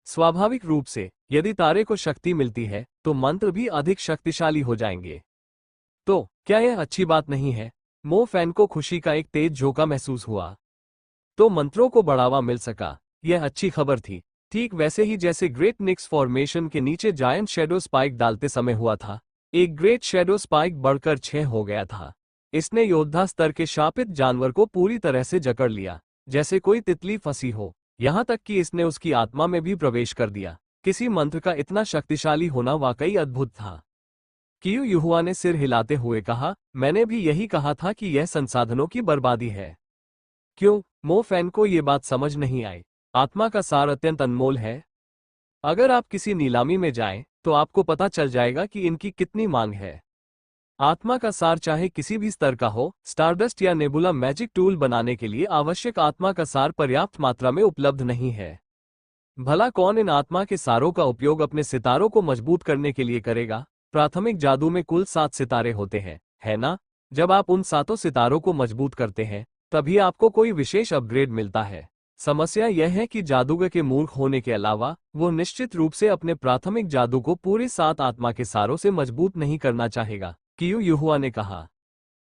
स्वाभाविक रूप से, यदि तारे को शक्ति मिलती है, तो मंत्र भी अधिक शक्तिशाली हो जाएंगे। तो क्या यह अच्छी बात नहीं है? मो फैन को खुशी का एक तेज झोंका महसूस हुआ। तो मंत्रों को बढ़ावा मिल सका, यह अच्छी खबर थी। ठीक वैसे ही जैसे ग्रेट निक्स फॉर्मेशन के नीचे जायंट शैडो स्पाइक डालते समय हुआ था। एक ग्रेट शैडो स्पाइक बढ़कर 6 हो गया था। इसने योद्धा स्तर के शापित जानवर को पूरी तरह से जकड़ लिया, जैसे कोई तितली फंसी हो। यहां तक कि इसने उसकी आत्मा में भी प्रवेश कर दिया। किसी मंत्र का इतना शक्तिशाली होना वाकई अद्भुत था। कियू युहुआ ने सिर हिलाते हुए कहा, मैंने भी यही कहा था कि यह संसाधनों की बर्बादी है। क्यों? मो फैन को ये बात समझ नहीं आई। आत्मा का सार अत्यंत अनमोल है। अगर आप किसी नीलामी में जाएं, तो आपको पता चल जाएगा कि इनकी कितनी मांग है। आत्मा का सार चाहे किसी भी स्तर का हो, स्टारडस्ट या नेबुला मैजिक टूल बनाने के लिए आवश्यक आत्मा का सार पर्याप्त मात्रा में उपलब्ध नहीं है। भला कौन इन आत्मा के सारों का उपयोग अपने सितारों को मजबूत करने के लिए करेगा? प्राथमिक जादू में कुल 7 सितारे होते हैं, है ना? जब आप उन 7 सितारों को मजबूत करते हैं, तभी आपको कोई विशेष अपग्रेड मिलता है। समस्या यह है कि जादूगर के मूर्ख होने के अलावा वो निश्चित रूप से अपने प्राथमिक जादू को पूरे 7 आत्मा के सारों से मजबूत नहीं करना चाहेगा, कियू युहुआ ने कहा।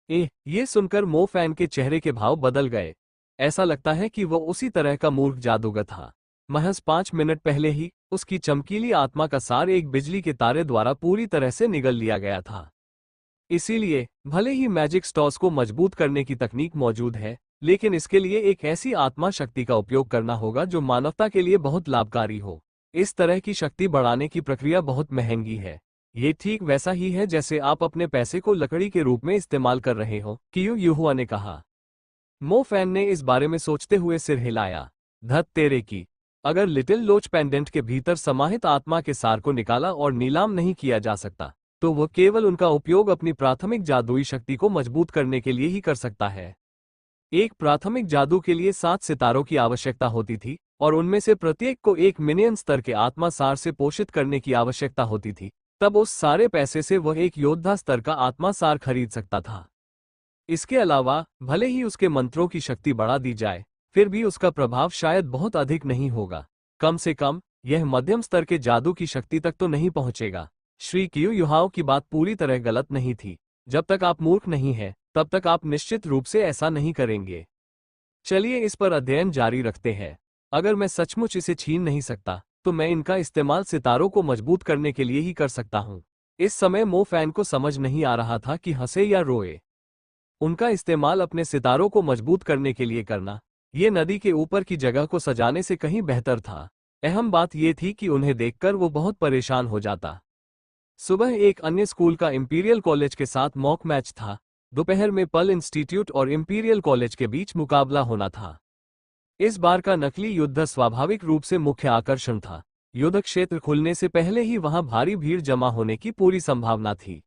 ये सुनकर मो फैन के चेहरे के भाव बदल गए। ऐसा लगता है कि वो उसी तरह का मूर्ख जादूगर था। महज 5 मिनट पहले ही उसकी चमकीली आत्मा का सार एक बिजली के तारे द्वारा पूरी तरह से निगल लिया गया था। इसीलिए भले ही मैजिक स्टॉर्स को मजबूत करने की तकनीक मौजूद है, लेकिन इसके लिए एक ऐसी आत्मा शक्ति का उपयोग करना होगा जो मानवता के लिए बहुत लाभकारी हो। इस तरह की शक्ति बढ़ाने की प्रक्रिया बहुत महंगी है। ये ठीक वैसा ही है जैसे आप अपने पैसे को लकड़ी के रूप में इस्तेमाल कर रहे हो, कियू युहुआ ने कहा। मो फैन ने इस बारे में सोचते हुए सिर हिलाया। धत तेरे की! अगर लिटिल लोच पेंडेंट के भीतर समाहित आत्मा के सार को निकाला और नीलाम नहीं किया जा सकता, तो वह केवल उनका उपयोग अपनी प्राथमिक जादुई शक्ति को मजबूत करने के लिए ही कर सकता है। एक प्राथमिक जादू के लिए 7 सितारों की आवश्यकता होती थी और उनमें से प्रत्येक को एक मिनियन स्तर के आत्मा सार से पोषित करने की आवश्यकता होती थी। तब उस सारे पैसे से वह एक योद्धा स्तर का आत्मा सार खरीद सकता था। इसके अलावा भले ही उसके मंत्रों की शक्ति बढ़ा दी जाए, फिर भी उसका प्रभाव शायद बहुत अधिक नहीं होगा। कम से कम यह मध्यम स्तर के जादू की शक्ति तक तो नहीं पहुंचेगा। श्री कियू युहाओ की बात पूरी तरह गलत नहीं थी। जब तक आप मूर्ख नहीं हैं, तब तक आप निश्चित रूप से ऐसा नहीं करेंगे। चलिए इस पर अध्ययन जारी रखते हैं। अगर मैं सचमुच इसे छीन नहीं सकता, तो मैं इनका इस्तेमाल सितारों को मजबूत करने के लिए ही कर सकता हूं। इस समय मो फैन को समझ नहीं आ रहा था कि हंसे या रोए। उनका इस्तेमाल अपने सितारों को मजबूत करने के लिए करना, ये नदी के ऊपर की जगह को सजाने से कहीं बेहतर था। अहम बात यह थी कि उन्हें देखकर वो बहुत परेशान हो जाता। सुबह एक अन्य स्कूल का इंपीरियल कॉलेज के साथ मॉक मैच था। दोपहर में पर्ल इंस्टीट्यूट और इंपीरियल कॉलेज के बीच मुकाबला होना था। इस बार का नकली युद्ध स्वाभाविक रूप से मुख्य आकर्षण था। युद्ध क्षेत्र खुलने से पहले ही वहां भारी भीड़ जमा होने की पूरी संभावना थी।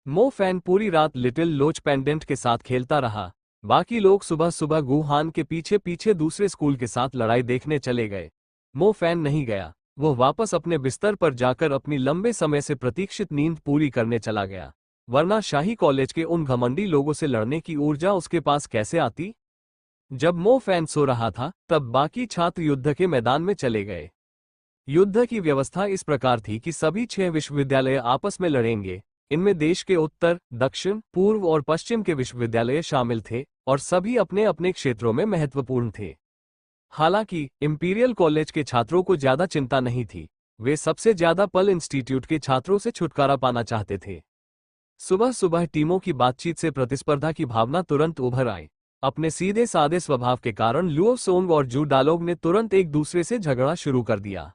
मो फैन पूरी रात लिटिल लोच पेंडेंट के साथ खेलता रहा। बाकी लोग सुबह सुबह गुहान के पीछे पीछे दूसरे स्कूल के साथ लड़ाई देखने चले गए। मो फैन नहीं गया। वो वापस अपने बिस्तर पर जाकर अपनी लंबे समय से प्रतीक्षित नींद पूरी करने चला गया। वरना शाही कॉलेज के उन घमंडी लोगों से लड़ने की ऊर्जा उसके पास कैसे आती? जब मो फैन सो रहा था, तब बाकी छात्र युद्ध के मैदान में चले गए। युद्ध की व्यवस्था इस प्रकार थी कि सभी 6 विश्वविद्यालय आपस में लड़ेंगे। इनमें देश के उत्तर, दक्षिण, पूर्व और पश्चिम के विश्वविद्यालय शामिल थे और सभी अपने अपने क्षेत्रों में महत्वपूर्ण थे। हालांकि इंपीरियल कॉलेज के छात्रों को ज्यादा चिंता नहीं थी। वे सबसे ज्यादा पर्ल इंस्टीट्यूट के छात्रों से छुटकारा पाना चाहते थे। सुबह सुबह टीमों की बातचीत से प्रतिस्पर्धा की भावना तुरंत उभर आई। अपने सीधे सादे स्वभाव के कारण लुओ सोंग और जू डालोग ने तुरंत एक दूसरे से झगड़ा शुरू कर दिया।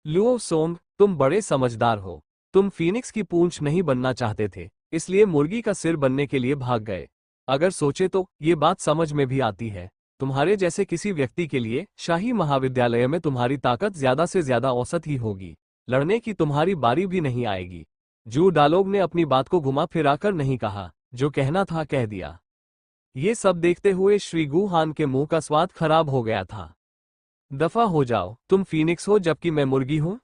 लुओ सोंग, तुम बड़े समझदार हो। तुम फीनिक्स की पूंछ नहीं बनना चाहते थे, इसलिए मुर्गी का सिर बनने के लिए भाग गए। अगर सोचे तो ये बात समझ में भी आती है। तुम्हारे जैसे किसी व्यक्ति के लिए शाही महाविद्यालय में तुम्हारी ताकत ज्यादा से ज्यादा औसत ही होगी। लड़ने की तुम्हारी बारी भी नहीं आएगी। जू डालोग ने अपनी बात को घुमा फिराकर नहीं कहा, जो कहना था कह दिया। ये सब देखते हुए श्री गुहान के मुंह का स्वाद खराब हो गया था। दफा हो जाओ, तुम फीनिक्स हो जबकि मैं मुर्गी हूं।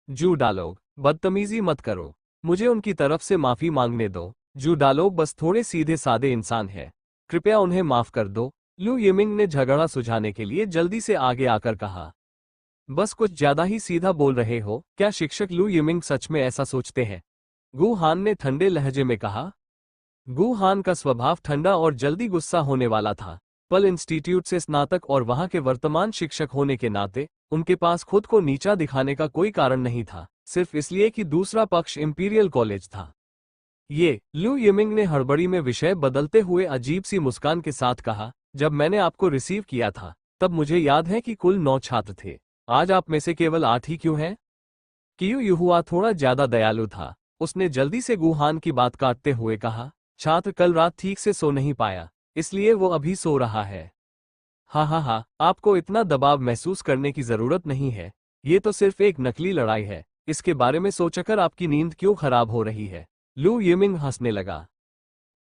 जू डालोग, बदतमीजी मत करो। मुझे उनकी तरफ से माफी मांगने दो। जू डालोग बस थोड़े सीधे सादे इंसान है, कृपया उन्हें माफ कर दो। लू यिमिंग ने झगड़ा सुझाने के लिए जल्दी से आगे आकर कहा। बस कुछ ज्यादा ही सीधा बोल रहे हो। क्या शिक्षक लू यिमिंग सच में ऐसा सोचते हैं? गु हान ने ठंडे लहजे में कहा। गु हान का स्वभाव ठंडा और जल्दी गुस्सा होने वाला था। पर्ल इंस्टीट्यूट से स्नातक और वहां के वर्तमान शिक्षक होने के नाते उनके पास खुद को नीचा दिखाने का कोई कारण नहीं था, सिर्फ इसलिए कि दूसरा पक्ष इंपीरियल कॉलेज था। ये लू यिमिंग ने हड़बड़ी में विषय बदलते हुए अजीब सी मुस्कान के साथ कहा, जब मैंने आपको रिसीव किया था तब मुझे याद है कि कुल 9 छात्र थे। आज आप में से केवल 8 ही क्यों हैं? कियू युहुआ थोड़ा ज्यादा दयालु था। उसने जल्दी से गुहान की बात काटते हुए कहा, छात्र कल रात ठीक से सो नहीं पाया, इसलिए वो अभी सो रहा है। हाँ, आपको इतना दबाव महसूस करने की जरूरत नहीं है। ये तो सिर्फ एक नकली लड़ाई है। इसके बारे में सोचकर आपकी नींद क्यों खराब हो रही है? लू यिमिंग हंसने लगा।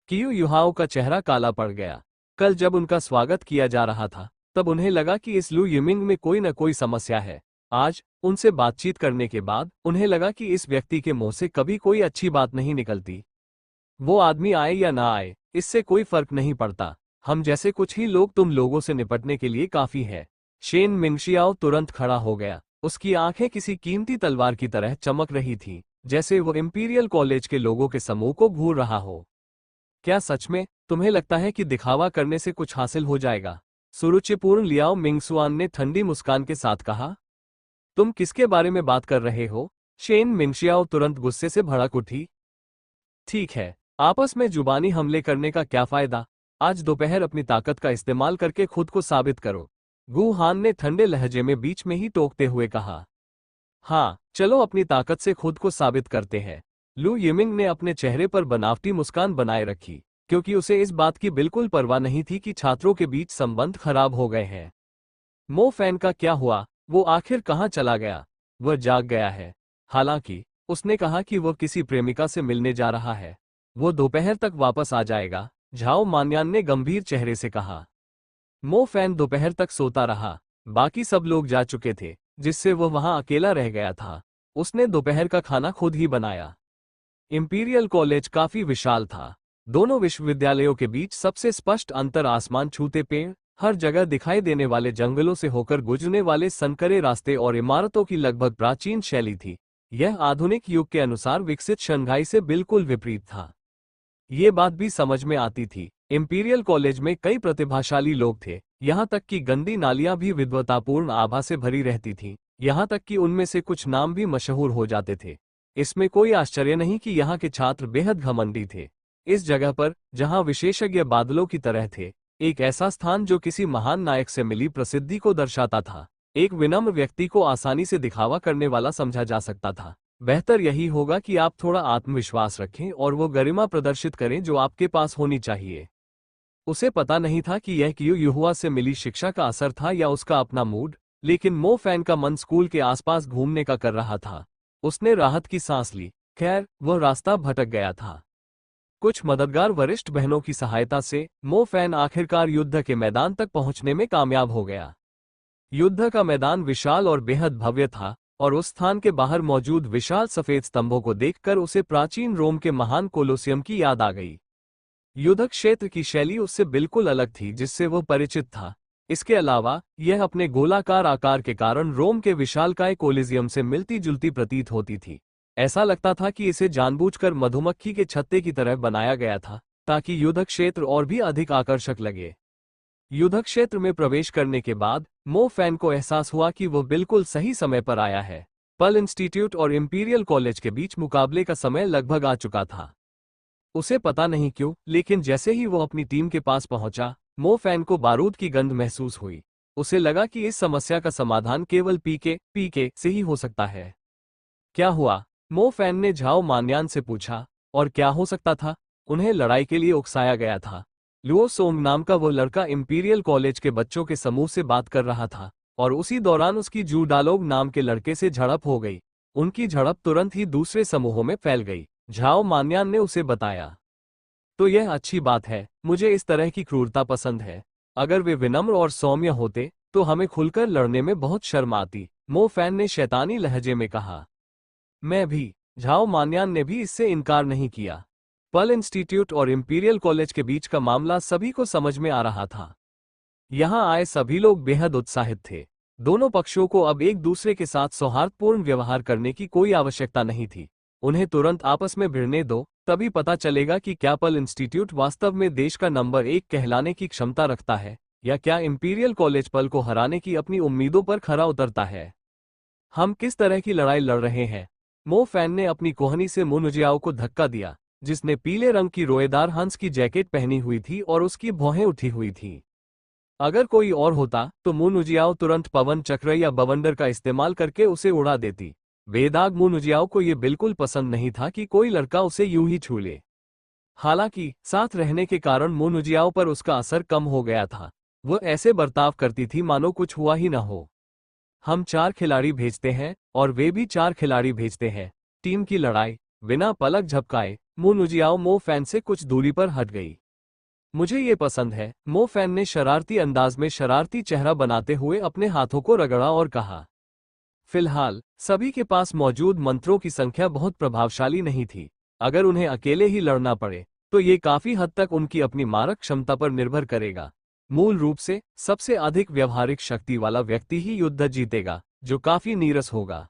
कियू युहाओ का चेहरा काला पड़ गया। कल जब उनका स्वागत किया जा रहा था, तब उन्हें लगा कि इस लू यिमिंग में कोई न कोई समस्या है। आज उनसे बातचीत करने के बाद उन्हें लगा कि इस व्यक्ति के मुंह से कभी कोई अच्छी बात नहीं निकलती। वो आदमी आए या ना आए, इससे कोई फर्क नहीं पड़ता। हम जैसे कुछ ही लोग तुम लोगों से निपटने के लिए काफी है। शेन मिंगशियाओ तुरंत खड़ा हो गया। उसकी आंखें किसी कीमती तलवार की तरह चमक रही थी, जैसे वो इंपीरियल कॉलेज के लोगों के समूह को घूर रहा हो। क्या सच में तुम्हें लगता है कि दिखावा करने से कुछ हासिल हो जाएगा? सुरुचिपूर्ण लियाओ मिंगसुआन ने ठंडी मुस्कान के साथ कहा। तुम किसके बारे में बात कर रहे हो? शेन मिंगशियाओ तुरंत गुस्से से भड़क उठी। ठीक है, आपस में जुबानी हमले करने का क्या फायदा? आज दोपहर अपनी ताकत का इस्तेमाल करके खुद को साबित करो। गु हान ने ठंडे लहजे में बीच में ही टोकते हुए कहा। हाँ, चलो अपनी ताकत से खुद को साबित करते हैं। लू यिमिंग ने अपने चेहरे पर बनावटी मुस्कान बनाए रखी, क्योंकि उसे इस बात की बिल्कुल परवाह नहीं थी कि छात्रों के बीच संबंध खराब हो गए हैं। मो फैन का क्या हुआ? वो आखिर कहाँ चला गया? वह जाग गया है। हालांकि उसने कहा कि वह किसी प्रेमिका से मिलने जा रहा है। वो दोपहर तक वापस आ जाएगा, झाओ मान्यान ने गंभीर चेहरे से कहा। मो फैन दोपहर तक सोता रहा। बाकी सब लोग जा चुके थे, जिससे वह वहां अकेला रह गया था। उसने दोपहर का खाना खुद ही बनाया। इंपीरियल कॉलेज काफी विशाल था। दोनों विश्वविद्यालयों के बीच सबसे स्पष्ट अंतर आसमान छूते पेड़, हर जगह दिखाई देने वाले जंगलों से होकर गुजरने वाले संकरे रास्ते और इमारतों की लगभग प्राचीन शैली थी। यह आधुनिक युग के अनुसार विकसित शंघाई से बिल्कुल विपरीत था। ये बात भी समझ में आती थी। इंपीरियल कॉलेज में कई प्रतिभाशाली लोग थे, यहाँ तक कि गंदी नालियां भी विद्वतापूर्ण आभा से भरी रहती थीं, यहाँ तक कि उनमें से कुछ नाम भी मशहूर हो जाते थे। इसमें कोई आश्चर्य नहीं कि यहाँ के छात्र बेहद घमंडी थे। इस जगह पर, जहाँ विशेषज्ञ बादलों की तरह थे, एक ऐसा स्थान जो किसी महान नायक से मिली प्रसिद्धि को दर्शाता था, एक विनम्र व्यक्ति को आसानी से दिखावा करने वाला समझा जा सकता था। बेहतर यही होगा कि आप थोड़ा आत्मविश्वास रखें और वो गरिमा प्रदर्शित करें जो आपके पास होनी चाहिए। उसे पता नहीं था कि यह क्यों युहुआ से मिली शिक्षा का असर था या उसका अपना मूड, लेकिन मो फैन का मन स्कूल के आसपास घूमने का कर रहा था। उसने राहत की सांस ली। खैर, वह रास्ता भटक गया था। कुछ मददगार वरिष्ठ बहनों की सहायता से मो फैन आखिरकार युद्ध के मैदान तक पहुंचने में कामयाब हो गया। युद्ध का मैदान विशाल और बेहद भव्य था, और उस स्थान के बाहर मौजूद विशाल सफेद स्तंभों को देखकर उसे प्राचीन रोम के महान कोलोसियम की याद आ गई। युद्ध क्षेत्र की शैली उससे बिल्कुल अलग थी जिससे वह परिचित था। इसके अलावा, यह अपने गोलाकार आकार के कारण रोम के विशालकाय कोलिजियम से मिलती जुलती प्रतीत होती थी। ऐसा लगता था कि इसे जानबूझकर मधुमक्खी के छत्ते की तरह बनाया गया था, ताकि युद्ध क्षेत्र और भी अधिक आकर्षक लगे। युद्ध क्षेत्र में प्रवेश करने के बाद मो फैन को एहसास हुआ कि वह बिल्कुल सही समय पर आया है। पर्ल इंस्टीट्यूट और इंपीरियल कॉलेज के बीच मुकाबले का समय लगभग आ चुका था। उसे पता नहीं क्यों, लेकिन जैसे ही वो अपनी टीम के पास पहुंचा, मो फैन को बारूद की गंध महसूस हुई। उसे लगा कि इस समस्या का समाधान केवल पीके से ही हो सकता है। क्या हुआ? मो फैन ने झाओ मान्यान से पूछा। और क्या हो सकता था? उन्हें लड़ाई के लिए उकसाया गया था। लुओ सोंग नाम का वो लड़का इंपीरियल कॉलेज के बच्चों के समूह से बात कर रहा था, और उसी दौरान उसकी जू डालोग नाम के लड़के से झड़प हो गई। उनकी झड़प तुरंत ही दूसरे समूहों में फैल गई, झाओ मान्यान ने उसे बताया। तो यह अच्छी बात है, मुझे इस तरह की क्रूरता पसंद है। अगर वे विनम्र और सौम्य होते, तो हमें खुलकर लड़ने में बहुत शर्म आती, मो फैन ने शैतानी लहजे में कहा। मैं भी, झाओ मान्यान ने भी इससे इनकार नहीं किया। पर्ल इंस्टीट्यूट और इंपीरियल कॉलेज के बीच का मामला सभी को समझ में आ रहा था। यहां आए सभी लोग बेहद उत्साहित थे। दोनों पक्षों को अब एक दूसरे के साथ सौहार्दपूर्ण व्यवहार करने की कोई आवश्यकता नहीं थी। उन्हें तुरंत आपस में भिड़ने दो, तभी पता चलेगा कि क्या पर्ल इंस्टीट्यूट वास्तव में देश का नंबर 1 कहलाने की क्षमता रखता है, या क्या इंपीरियल कॉलेज पर्ल को हराने की अपनी उम्मीदों पर खरा उतरता है। हम किस तरह की लड़ाई लड़ रहे हैं? मो फैन ने अपनी कोहनी से मुनुजियाओ को धक्का दिया, जिसने पीले रंग की रोएदार हंस की जैकेट पहनी हुई थी और उसकी भौहें उठी हुई थीं। अगर कोई और होता, तो मुनुजियाओ तुरंत पवन चक्र या बवंडर का इस्तेमाल करके उसे उड़ा देती। बेदाग मुनुजियाओ को यह बिल्कुल पसंद नहीं था कि कोई लड़का उसे यूं ही छू ले। हालांकि, साथ रहने के कारण मुनुजियाओ पर उसका असर कम हो गया था। वह ऐसे बर्ताव करती थी मानो कुछ हुआ ही न हो। हम 4 खिलाड़ी भेजते हैं, और वे भी 4 खिलाड़ी भेजते हैं। टीम की लड़ाई। बिना पलक झपकाए, मुनुजियाओ मो फैन से कुछ दूरी पर हट गई। मुझे ये पसंद है, मो फैन ने शरारती अंदाज में शरारती चेहरा बनाते हुए अपने हाथों को रगड़ा और कहा। फिलहाल, सभी के पास मौजूद मंत्रों की संख्या बहुत प्रभावशाली नहीं थी। अगर उन्हें अकेले ही लड़ना पड़े, तो ये काफी हद तक उनकी अपनी मारक क्षमता पर निर्भर करेगा। मूल रूप से, सबसे अधिक व्यवहारिक शक्ति वाला व्यक्ति ही युद्ध जीतेगा, जो काफी नीरस होगा।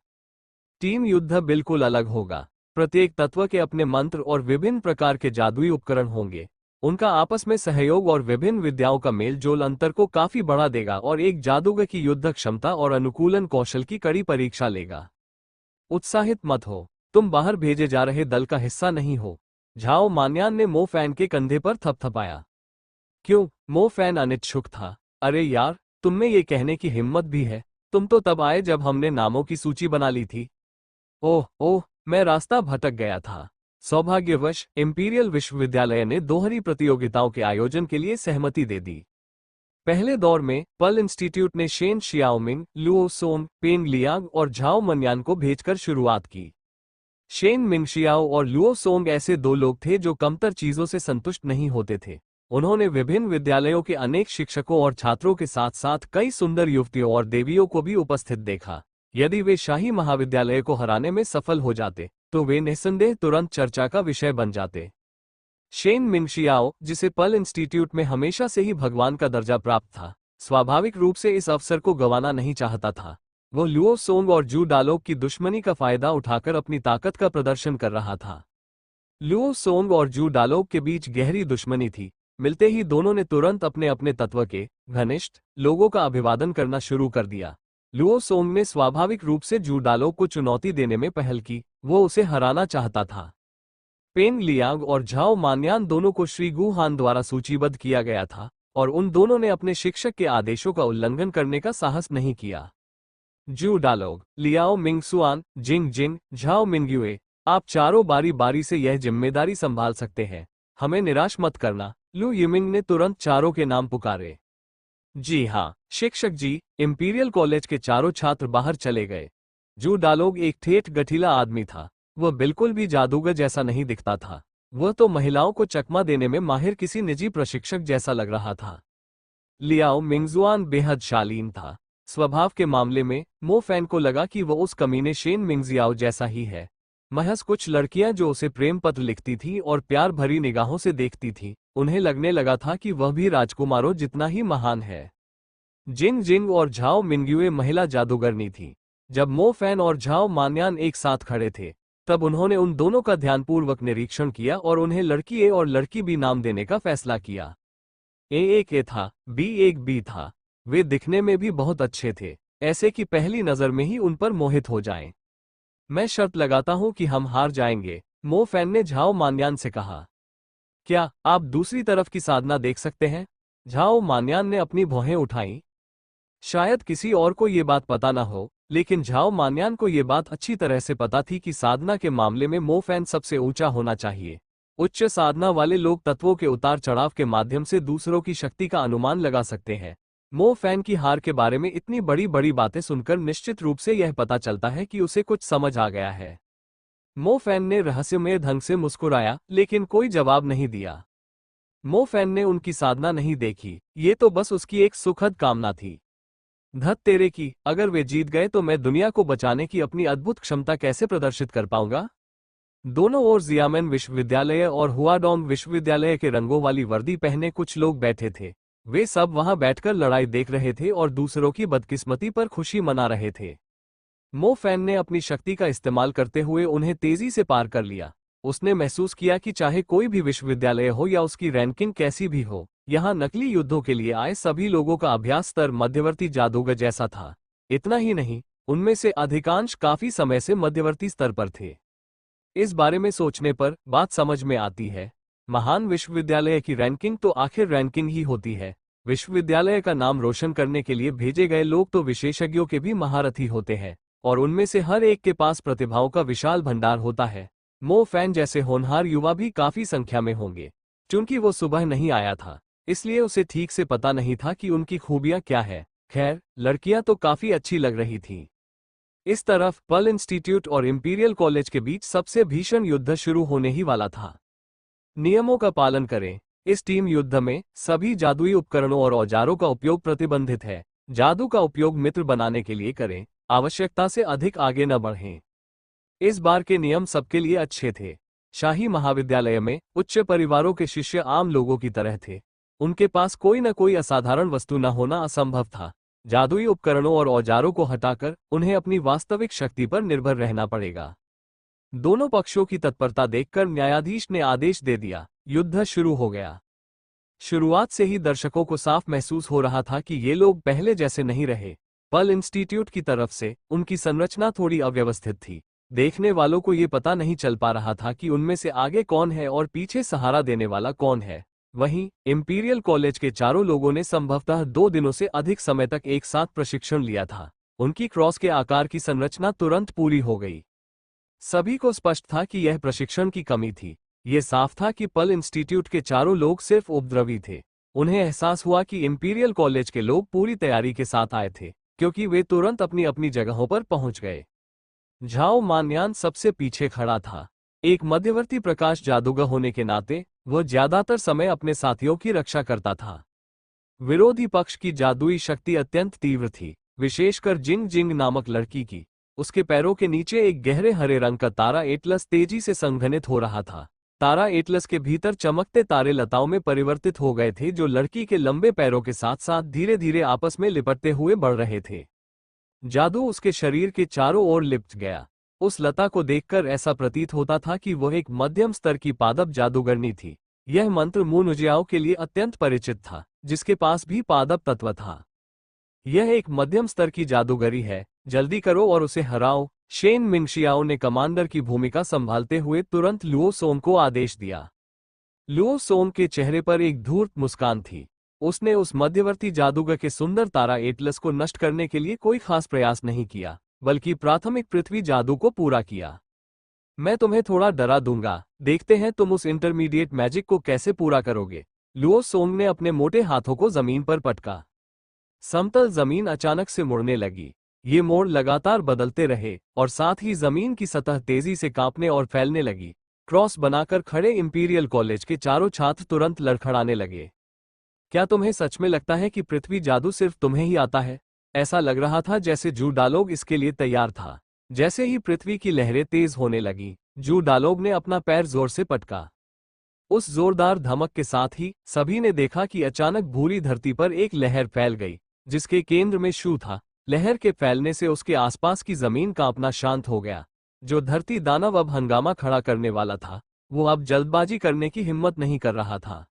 टीम युद्ध बिल्कुल अलग होगा। प्रत्येक तत्व के अपने मंत्र और विभिन्न प्रकार के जादुई उपकरण होंगे। उनका आपस में सहयोग और विभिन्न विद्याओं का मेल जोल अंतर को काफी बढ़ा देगा और एक जादूगर की युद्ध क्षमता और अनुकूलन कौशल की कड़ी परीक्षा लेगा। उत्साहित मत हो, तुम बाहर भेजे जा रहे दल का हिस्सा नहीं हो। झाओ मान्यान ने मो फैन के कंधे पर थपथपाया। क्यों? मो फैन अनिच्छुक था। अरे यार, तुम में ये कहने की हिम्मत भी है? तुम तो तब आए जब हमने नामों की सूची बना ली थी। ओह ओह, मैं रास्ता भटक गया था। सौभाग्यवश इंपीरियल विश्वविद्यालय ने दोहरी प्रतियोगिताओं के आयोजन के लिए सहमति दे दी। पहले दौर में पर्ल इंस्टीट्यूट ने शेन शियाओमिंग, लुओ सोंग, पेंग लियांग और झाओ मन्यान को भेजकर शुरुआत की। शेन मिंगशियाओ और लुओ सोंग ऐसे 2 लोग थे जो कमतर चीजों से संतुष्ट नहीं होते थे। उन्होंने विभिन्न विद्यालयों के अनेक शिक्षकों और छात्रों के साथ साथ कई सुंदर युवतियों और देवियों को भी उपस्थित देखा। यदि वे शाही महाविद्यालय को हराने में सफल हो जाते तो वे निस्संदेह तुरंत चर्चा का विषय बन जाते। शेन मिंगशियाओ, जिसे पर्ल इंस्टीट्यूट में हमेशा से ही भगवान का दर्जा प्राप्त था, स्वाभाविक रूप से इस अवसर को गंवाना नहीं चाहता था। वो लुओ सोंग और जू डालोग की दुश्मनी का फायदा उठाकर अपनी ताकत का प्रदर्शन कर रहा था। लुओ सोंग और जू डालोग के बीच गहरी दुश्मनी थी। मिलते ही दोनों ने तुरंत अपने अपने तत्व के घनिष्ठ लोगों का अभिवादन करना शुरू कर दिया। लुओ सोंग ने स्वाभाविक रूप से जू डालोग को चुनौती देने में पहल की। वो उसे हराना चाहता था। पेंग लियांग और झाओ मान्यान दोनों को श्री गु हान द्वारा सूचीबद्ध किया गया था और उन दोनों ने अपने शिक्षक के आदेशों का उल्लंघन करने का साहस नहीं किया। जू डालोग, लियाओ मिंगसुआन, जिंग जिंग, झाओ मिंगयुए, आप चारों बारी बारी से यह जिम्मेदारी संभाल सकते हैं। हमें निराश मत करना। लू युमिंग ने तुरंत चारों के नाम पुकारे। जी हाँ शिक्षक जी। इंपीरियल कॉलेज के चारों छात्र बाहर चले गए। जू डालोग एक ठेठ गठीला आदमी था। वह बिल्कुल भी जादूगर जैसा नहीं दिखता था। वह तो महिलाओं को चकमा देने में माहिर किसी निजी प्रशिक्षक जैसा लग रहा था। लियाओ मिंगजुआन बेहद शालीन था। स्वभाव के मामले में मो फैन को लगा कि वह उस कमीने शेन मिंगजियाओ जैसा ही है। महज कुछ लड़कियां जो उसे प्रेम पत्र लिखती थी और प्यार भरी निगाहों से देखती थी, उन्हें लगने लगा था कि वह भी राजकुमारों जितना ही महान है। जिंग जिंग और झाओ मिंगयुए महिला जादूगरनी थी। जब मो फैन और झाओ मान्यान एक साथ खड़े थे तब उन्होंने उन दोनों का ध्यानपूर्वक निरीक्षण किया और उन्हें लड़की ए और लड़की बी नाम देने का फैसला किया। ए एक ए था, बी एक बी था। वे दिखने में भी बहुत अच्छे थे, ऐसे कि पहली नजर में ही उन पर मोहित हो जाएं। मैं शर्त लगाता हूं कि हम हार जाएंगे, मो फैन ने झाओ मान्यान से कहा। क्या आप दूसरी तरफ की साधना देख सकते हैं? झाओ मान्यान ने अपनी भौहें उठाईं। शायद किसी और को ये बात पता न हो, लेकिन झाओ मान्यान को ये बात अच्छी तरह से पता थी कि साधना के मामले में मो फैन सबसे ऊंचा होना चाहिए। उच्च साधना वाले लोग तत्वों के उतार चढ़ाव के माध्यम से दूसरों की शक्ति का अनुमान लगा सकते हैं। मो फैन की हार के बारे में इतनी बड़ी बड़ी बातें सुनकर निश्चित रूप से यह पता चलता है कि उसे कुछ समझ आ गया है। मो फैन ने रहस्यमय ढंग से मुस्कुराया, लेकिन कोई जवाब नहीं दिया। मो फैन ने उनकी साधना नहीं देखी, ये तो बस उसकी एक सुखद कामना थी। धत तेरे की, अगर वे जीत गए तो मैं दुनिया को बचाने की अपनी अद्भुत क्षमता कैसे प्रदर्शित कर पाऊंगा? दोनों ओर जियामेन विश्वविद्यालय और हुआडोंग विश्वविद्यालय के रंगों वाली वर्दी पहने कुछ लोग बैठे थे। वे सब वहां बैठकर लड़ाई देख रहे थे और दूसरों की बदकिस्मती पर खुशी मना रहे थे। मो फैन ने अपनी शक्ति का इस्तेमाल करते हुए उन्हें तेजी से पार कर लिया। उसने महसूस किया कि चाहे कोई भी विश्वविद्यालय हो या उसकी रैंकिंग कैसी भी हो, यहाँ नकली युद्धों के लिए आए सभी लोगों का अभ्यास स्तर मध्यवर्ती जादूगर जैसा था। इतना ही नहीं, उनमें से अधिकांश काफी समय से मध्यवर्ती स्तर पर थे। इस बारे में सोचने पर बात समझ में आती है। महान विश्वविद्यालय की रैंकिंग तो आखिर रैंकिंग ही होती है। विश्वविद्यालय का नाम रोशन करने के लिए भेजे गए लोग तो विशेषज्ञों के भी महारथी होते हैं और उनमें से हर एक के पास प्रतिभाओं का विशाल भंडार होता है। मो फैन जैसे होनहार युवा भी काफी संख्या में होंगे। चूंकि वो सुबह नहीं आया था, इसलिए उसे ठीक से पता नहीं था कि उनकी खूबियां क्या है। खैर, लड़कियां तो काफी अच्छी लग रही थीं। इस तरफ पर्ल इंस्टीट्यूट और इंपीरियल कॉलेज के बीच सबसे भीषण युद्ध शुरू होने ही वाला था। नियमों का पालन करें। इस टीम युद्ध में सभी जादुई उपकरणों और औजारों का उपयोग प्रतिबंधित है। जादू का उपयोग मित्र बनाने के लिए करें, आवश्यकता से अधिक आगे न बढ़ें। इस बार के नियम सबके लिए अच्छे थे। शाही महाविद्यालय में उच्च परिवारों के शिष्य आम लोगों की तरह थे। उनके पास कोई न कोई असाधारण वस्तु न होना असंभव था। जादुई उपकरणों और औजारों को हटाकर उन्हें अपनी वास्तविक शक्ति पर निर्भर रहना पड़ेगा। दोनों पक्षों की तत्परता देखकर न्यायाधीश ने आदेश दे दिया। युद्ध शुरू हो गया। शुरुआत से ही दर्शकों को साफ महसूस हो रहा था कि ये लोग पहले जैसे नहीं रहे। पर्ल इंस्टीट्यूट की तरफ से उनकी संरचना थोड़ी अव्यवस्थित थी। देखने वालों को ये पता नहीं चल पा रहा था कि उनमें से आगे कौन है और पीछे सहारा देने वाला कौन है। वहीं इंपीरियल कॉलेज के चारों लोगों ने संभवतः 2 दिनों से अधिक समय तक एक साथ प्रशिक्षण लिया था। उनकी क्रॉस के आकार की संरचना तुरंत पूरी हो गई। सभी को स्पष्ट था कि यह प्रशिक्षण की कमी थी। ये साफ था कि पर्ल इंस्टीट्यूट के चारों लोग सिर्फ उपद्रवी थे। उन्हें एहसास हुआ कि इंपीरियल कॉलेज के लोग पूरी तैयारी के साथ आए थे, क्योंकि वे तुरंत अपनी अपनी जगहों पर पहुंच गए। झाओ मान्यान सबसे पीछे खड़ा था। एक मध्यवर्ती प्रकाश जादूगर होने के नाते वह ज्यादातर समय अपने साथियों की रक्षा करता था। विरोधी पक्ष की जादुई शक्ति अत्यंत तीव्र थी, विशेषकर जिंग जिंग नामक लड़की की। उसके पैरों के नीचे एक गहरे हरे रंग का तारा एटलस तेजी से संघनित हो रहा था। तारा एटलस के भीतर चमकते तारे लताओं में परिवर्तित हो गए थे, जो लड़की के लंबे पैरों के साथ साथ धीरे धीरे आपस में लिपटते हुए बढ़ रहे थे। जादू उसके शरीर के चारों ओर लिपट गया। उस लता को देखकर ऐसा प्रतीत होता था कि वह एक मध्यम स्तर की पादप जादूगरनी थी। यह मंत्र मुनुजियाओ के लिए अत्यंत परिचित था, जिसके पास भी पादप तत्व था। यह एक मध्यम स्तर की जादूगरी है, जल्दी करो और उसे हराओ। शेन मिंगशियाओ ने कमांडर की भूमिका संभालते हुए तुरंत लुओ सोंग को आदेश दिया। लुओ सोंग के चेहरे पर एक धूर्त मुस्कान थी। उसने उस मध्यवर्ती जादूगर के सुंदर तारा एटलस को नष्ट करने के लिए कोई खास प्रयास नहीं किया, बल्कि प्राथमिक पृथ्वी जादू को पूरा किया। मैं तुम्हें थोड़ा डरा दूंगा, देखते हैं तुम उस इंटरमीडिएट मैजिक को कैसे पूरा करोगे। लुओ सोंग ने अपने मोटे हाथों को जमीन पर पटका। समतल जमीन अचानक से मुड़ने लगी। ये मोड़ लगातार बदलते रहे और साथ ही जमीन की सतह तेजी से कांपने और फैलने लगी। क्रॉस बनाकर खड़े इंपीरियल कॉलेज के चारों छात्र तुरंत लड़खड़ाने लगे। क्या तुम्हें सच में लगता है कि पृथ्वी जादू सिर्फ तुम्हें ही आता है? ऐसा लग रहा था जैसे जू डालोग इसके लिए तैयार था। जैसे ही पृथ्वी की लहरें तेज होने लगी, जू डालोग ने अपना पैर जोर से पटका। उस जोरदार धमक के साथ ही सभी ने देखा कि अचानक भूरी धरती पर एक लहर फैल गई, जिसके केंद्र में शू था। लहर के फैलने से उसके आसपास की जमीन कांपना शांत हो गया। जो धरती दानव अब हंगामा खड़ा करने वाला था, वो अब जल्दबाजी करने की हिम्मत नहीं कर रहा था।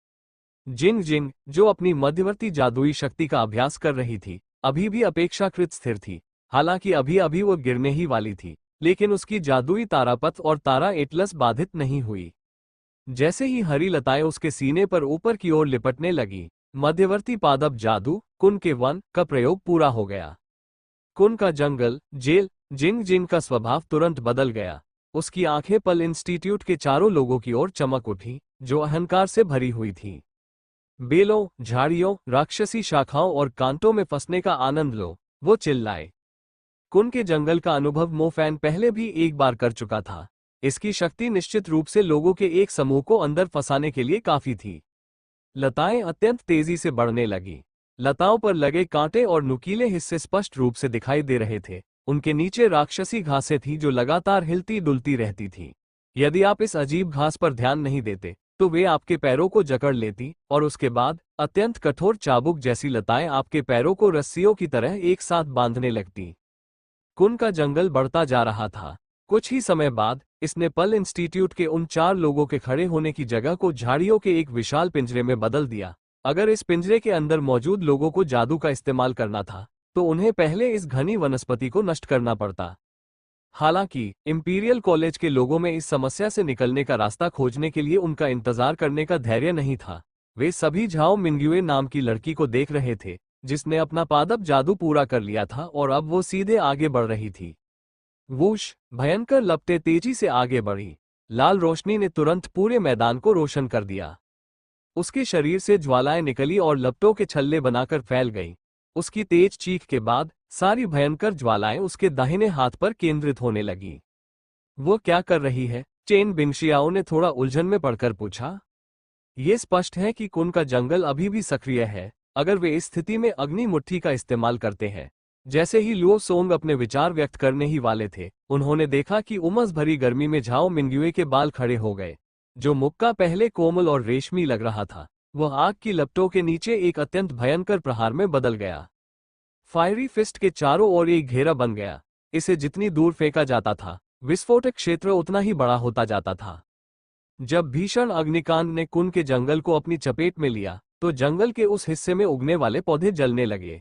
जिंग जिंग, जो अपनी मध्यवर्ती जादुई शक्ति का अभ्यास कर रही थी, अभी भी अपेक्षाकृत स्थिर थी। हालांकि अभी अभी वो गिरने ही वाली थी, लेकिन उसकी जादुई तारापथ और तारा एटलस बाधित नहीं हुई। जैसे ही हरी लताएं उसके सीने पर ऊपर की ओर लिपटने लगी, मध्यवर्ती पादप जादू कुन के वन का प्रयोग पूरा हो गया। कुन का जंगल, जेल। जिंग जिंग का स्वभाव तुरंत बदल गया। उसकी आंखें पल इंस्टीट्यूट के चारों लोगों की ओर चमक उठी, जो अहंकार से भरी हुई थी। बेलों, झाड़ियों, राक्षसी शाखाओं और कांटों में फंसने का आनंद लो, वो चिल्लाए। कुन के जंगल का अनुभव मोफैन पहले भी एक बार कर चुका था। इसकी शक्ति निश्चित रूप से लोगों के एक समूह को अंदर फंसाने के लिए काफी थी। लताएं अत्यंत तेजी से बढ़ने लगी। लताओं पर लगे कांटे और नुकीले हिस्से स्पष्ट रूप से दिखाई दे रहे थे। उनके नीचे राक्षसी घासें थीं जो लगातार हिलती डुलती रहती थीं। यदि आप इस अजीब घास पर ध्यान नहीं देते, तो वे आपके पैरों को जकड़ लेती और उसके बाद अत्यंत कठोर चाबुक जैसी लताएं आपके पैरों को रस्सियों की तरह एक साथ बांधने लगती। कुन का जंगल बढ़ता जा रहा था। कुछ ही समय बाद इसने पल इंस्टीट्यूट के उन 4 लोगों के खड़े होने की जगह को झाड़ियों के एक विशाल पिंजरे में बदल दिया। अगर इस पिंजरे के अंदर मौजूद लोगों को जादू का इस्तेमाल करना था, तो उन्हें पहले इस घनी वनस्पति को नष्ट करना पड़ता। हालांकि इंपीरियल कॉलेज के लोगों में इस समस्या से निकलने का रास्ता खोजने के लिए उनका इंतजार करने का धैर्य नहीं था। वे सभी झाओ मिंग्युए नाम की लड़की को देख रहे थे, जिसने अपना पादप जादू पूरा कर लिया था और अब वो सीधे आगे बढ़ रही थी। वूश, भयंकर लपटें तेजी से आगे बढ़ी। लाल रोशनी ने तुरंत पूरे मैदान को रोशन कर दिया। उसके शरीर से ज्वालाएं निकली और लपटों के छल्ले बनाकर फैल गईं। उसकी तेज चीख के बाद सारी भयंकर ज्वालाएं उसके दाहिने हाथ पर केंद्रित होने लगी। वो क्या कर रही है? चेन बिंगशियाओ ने थोड़ा उलझन में पड़कर पूछा। ये स्पष्ट है कि कुन का जंगल अभी भी सक्रिय है, अगर वे इस स्थिति में अग्नि मुट्ठी का इस्तेमाल करते हैं। जैसे ही लुओ सोंग अपने विचार व्यक्त करने ही वाले थे, उन्होंने देखा कि उमस भरी गर्मी में झाओ मिंग्युए के बाल खड़े हो गए। जो मुक्का पहले कोमल और रेशमी लग रहा था, वह आग की लपटों के नीचे एक अत्यंत भयंकर प्रहार में बदल गया। फायरी फिस्ट के चारों ओर एक घेरा बन गया। इसे जितनी दूर फेंका जाता था, विस्फोटक क्षेत्र उतना ही बड़ा होता जाता था। जब भीषण अग्निकांड ने कुन के जंगल को अपनी चपेट में लिया, तो जंगल के उस हिस्से में उगने वाले पौधे जलने लगे।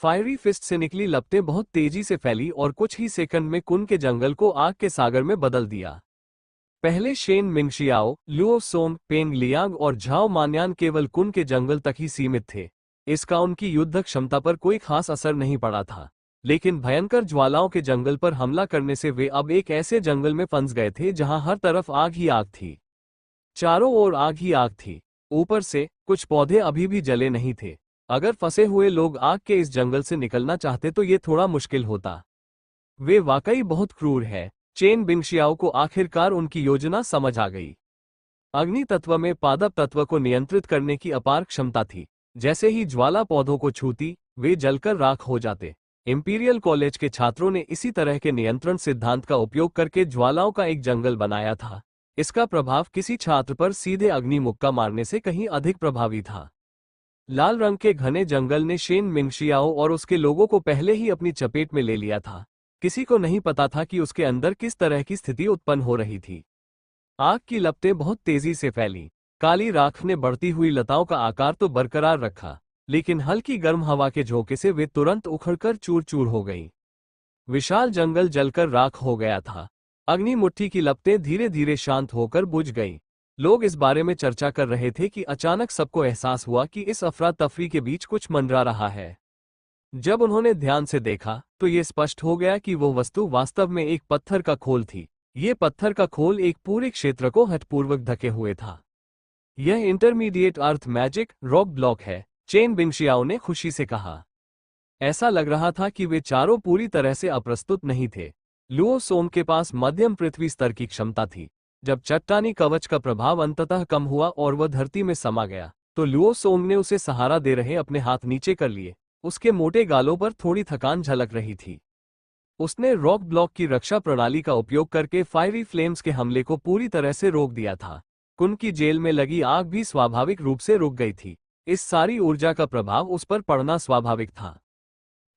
फायरी फिस्ट से निकली लपटें बहुत तेजी से फैली और कुछ ही सेकंड में कुन के जंगल को आग के सागर में बदल दिया। पहले शेन मिंगशियाओ, लुओ सोंग, पेंग लियांग और झाओ मान्यान केवल कुन के जंगल तक ही सीमित थे। इसका उनकी युद्ध क्षमता पर कोई खास असर नहीं पड़ा था, लेकिन भयंकर ज्वालाओं के जंगल पर हमला करने से वे अब एक ऐसे जंगल में फंस गए थे जहां हर तरफ आग ही आग थी। चारों ओर आग ही आग थी। ऊपर से कुछ पौधे अभी भी जले नहीं थे। अगर फंसे हुए लोग आग के इस जंगल से निकलना चाहते तो ये थोड़ा मुश्किल होता। वे वाकई बहुत क्रूर है, चेन बिंगशियाओ को आखिरकार उनकी योजना समझ आ गई। अग्नि तत्व में पादप तत्व को नियंत्रित करने की अपार क्षमता थी। जैसे ही ज्वाला पौधों को छूती, वे जलकर राख हो जाते। इंपीरियल कॉलेज के छात्रों ने इसी तरह के नियंत्रण सिद्धांत का उपयोग करके ज्वालाओं का एक जंगल बनाया था। इसका प्रभाव किसी छात्र पर सीधे अग्नि मुक्का मारने से कहीं अधिक प्रभावी था। लाल रंग के घने जंगल ने शेन मिंगशियाओ और उसके लोगों को पहले ही अपनी चपेट में ले लिया था। किसी को नहीं पता था कि उसके अंदर किस तरह की स्थिति उत्पन्न हो रही थी। आग की लपटें बहुत तेजी से फैली। काली राख ने बढ़ती हुई लताओं का आकार तो बरकरार रखा, लेकिन हल्की गर्म हवा के झोंके से वे तुरंत उखड़कर चूर चूर हो गईं। विशाल जंगल जलकर राख हो गया था। अग्नि मुट्ठी की लपटें धीरे धीरे शांत होकर बुझ गईं। लोग इस बारे में चर्चा कर रहे थे कि अचानक सबको एहसास हुआ कि इस अफरा तफरी के बीच कुछ मंडरा रहा है। जब उन्होंने ध्यान से देखा तो ये स्पष्ट हो गया कि वो वस्तु वास्तव में एक पत्थर का खोल थी। ये पत्थर का खोल एक पूरे क्षेत्र को हठपूर्वक ढके हुए था। यह इंटरमीडिएट अर्थ मैजिक रॉक ब्लॉक है, चेन बिंगशियाओ ने खुशी से कहा। ऐसा लग रहा था कि वे चारों पूरी तरह से अप्रस्तुत नहीं थे। लुओ सोंग के पास मध्यम पृथ्वी स्तर की क्षमता थी। जब चट्टानी कवच का प्रभाव अंततः कम हुआ और वह धरती में समा गया, तो लुओ सोंग ने उसे सहारा दे रहे अपने हाथ नीचे कर लिए। उसके मोटे गालों पर थोड़ी थकान झलक रही थी। उसने रॉक ब्लॉक की रक्षा प्रणाली का उपयोग करके फायरी फ्लेम्स के हमले को पूरी तरह से रोक दिया था। कुन की जेल में लगी आग भी स्वाभाविक रूप से रुक गई थी। इस सारी ऊर्जा का प्रभाव उस पर पड़ना स्वाभाविक था।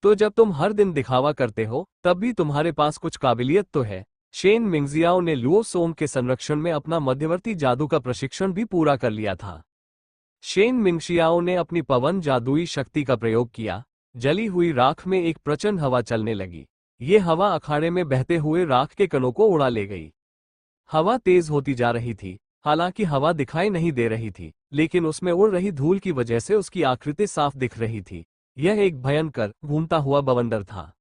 तो जब तुम हर दिन दिखावा करते हो, तब भी तुम्हारे पास कुछ काबिलियत तो है। शेन मिंगजियाओ ने लुओ सोंग के संरक्षण में अपना मध्यवर्ती जादू का प्रशिक्षण भी पूरा कर लिया था। शेन मिंगशियाओ ने अपनी पवन जादुई शक्ति का प्रयोग किया। जली हुई राख में एक प्रचंड हवा चलने लगी। ये हवा अखाड़े में बहते हुए राख के कणों को उड़ा ले गई। हवा तेज होती जा रही थी। हालांकि हवा दिखाई नहीं दे रही थी, लेकिन उसमें उड़ रही धूल की वजह से उसकी आकृति साफ दिख रही थी। यह एक भयंकर घूमता हुआ बवंडर था।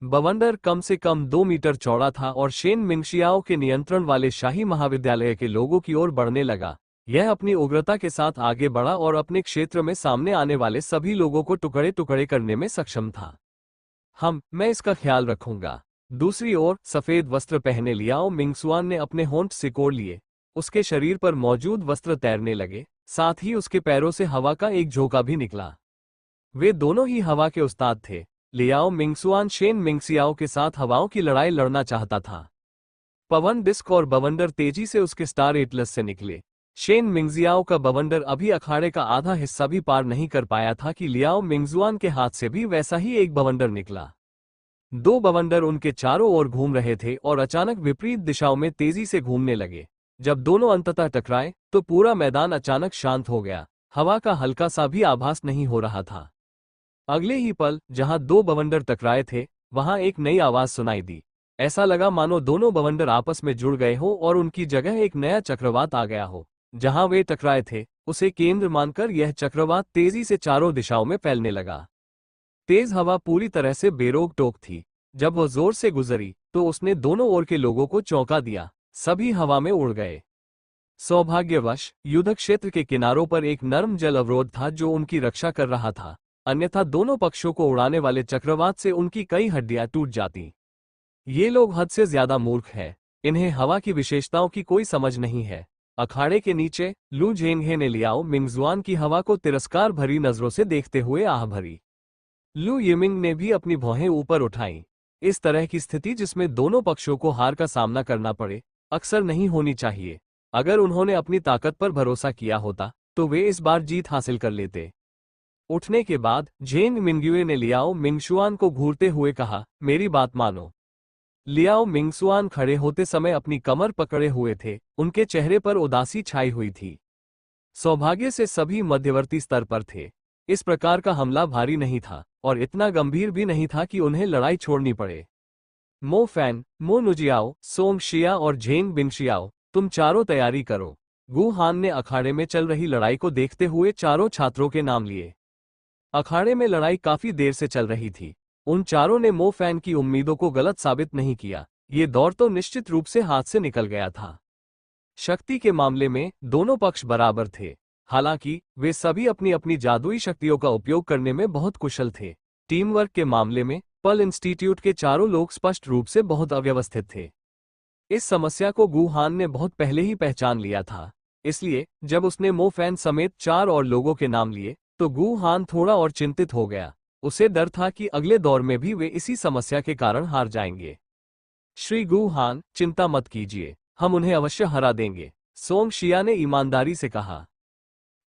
बवंडर कम से कम 2 मीटर चौड़ा था और शेन मिंगशियाओ के नियंत्रण वाले शाही महाविद्यालय के लोगों की ओर बढ़ने लगा। यह अपनी उग्रता के साथ आगे बढ़ा और अपने क्षेत्र में सामने आने वाले सभी लोगों को टुकड़े टुकड़े करने में सक्षम था। मैं इसका ख्याल रखूंगा। दूसरी ओर सफेद वस्त्र पहने लियाओ मिंगसुआन ने अपने होंठ सिकोड़ लिए। उसके शरीर पर मौजूद वस्त्र तैरने लगे, साथ ही उसके पैरों से हवा का एक झोंका भी निकला। वे दोनों ही हवा के उस्ताद थे। लियाओ मिंगसुआन शेन मिंगसियाओ के साथ हवाओं की लड़ाई लड़ना चाहता था। पवन डिस्क और बवंडर तेजी से उसके स्टार एटलस से निकले। शेन मिंगजियाओ का बवंडर अभी अखाड़े का आधा हिस्सा भी पार नहीं कर पाया था कि लियाओ मिंगजुआन के हाथ से भी वैसा ही एक बवंडर निकला। 2 बवंडर उनके चारों ओर घूम रहे थे और अचानक विपरीत दिशाओं में तेजी से घूमने लगे। जब दोनों अंततः टकराए तो पूरा मैदान अचानक शांत हो गया। हवा का हल्का सा भी आभास नहीं हो रहा था। अगले ही पल जहां 2 बवंडर टकराए थे, वहां एक नई आवाज सुनाई दी। ऐसा लगा मानो दोनों बवंडर आपस में जुड़ गए हो और उनकी जगह एक नया चक्रवात आ गया हो। जहां वे टकराए थे, उसे केंद्र मानकर यह चक्रवात तेजी से चारों दिशाओं में फैलने लगा। तेज हवा पूरी तरह से बेरोक टोक थी। जब वह जोर से गुजरी तो उसने दोनों ओर के लोगों को चौंका दिया। सभी हवा में उड़ गए। सौभाग्यवश युद्ध क्षेत्र के किनारों पर एक नर्म जल अवरोध था जो उनकी रक्षा कर रहा था, अन्यथा दोनों पक्षों को उड़ाने वाले चक्रवात से उनकी कई हड्डियां टूट जाती। ये लोग हद से ज्यादा मूर्ख हैं। इन्हें हवा की विशेषताओं की कोई समझ नहीं है। अखाड़े के नीचे लू झेंगहे ने लियाओ मिंगजुआन की हवा को तिरस्कार भरी नजरों से देखते हुए आह भरी। लू यिमिंग ने भी अपनी भौहें ऊपर उठाईं। इस तरह की स्थिति जिसमें दोनों पक्षों को हार का सामना करना पड़े, अक्सर नहीं होनी चाहिए। अगर उन्होंने अपनी ताकत पर भरोसा किया होता तो वे इस बार जीत हासिल कर लेते। उठने के बाद झेंग मिंग्युए ने लियाओ मिंगशुआन को घूरते हुए कहा, मेरी बात मानो। लियाओ मिंगसुआन खड़े होते समय अपनी कमर पकड़े हुए थे। उनके चेहरे पर उदासी छाई हुई थी। सौभाग्य से सभी मध्यवर्ती स्तर पर थे। इस प्रकार का हमला भारी नहीं था और इतना गंभीर भी नहीं था कि उन्हें लड़ाई छोड़नी पड़े। मो फैन, मो नुजियाओ, सोंग शिया और झेंग बिंगशियाओ, तुम चारों तैयारी करो। गु हान ने अखाड़े में चल रही लड़ाई को देखते हुए चारों छात्रों के नाम लिए। अखाड़े में लड़ाई काफी देर से चल रही थी। उन चारों ने मो फैन की उम्मीदों को गलत साबित नहीं किया। ये दौर तो निश्चित रूप से हाथ से निकल गया था। शक्ति के मामले में दोनों पक्ष बराबर थे। हालांकि वे सभी अपनी अपनी जादुई शक्तियों का उपयोग करने में बहुत कुशल थे। टीम वर्क के मामले में पर्ल इंस्टीट्यूट के चारों लोग स्पष्ट रूप से बहुत अव्यवस्थित थे। इस समस्या को गु हान ने बहुत पहले ही पहचान लिया था। इसलिए जब उसने मो फैन समेत 4 और लोगों के नाम लिए तो गु हान थोड़ा और चिंतित हो गया। उसे डर था कि अगले दौर में भी वे इसी समस्या के कारण हार जाएंगे। श्री गु हान, चिंता मत कीजिए, हम उन्हें अवश्य हरा देंगे, सोंग शिया ने ईमानदारी से कहा।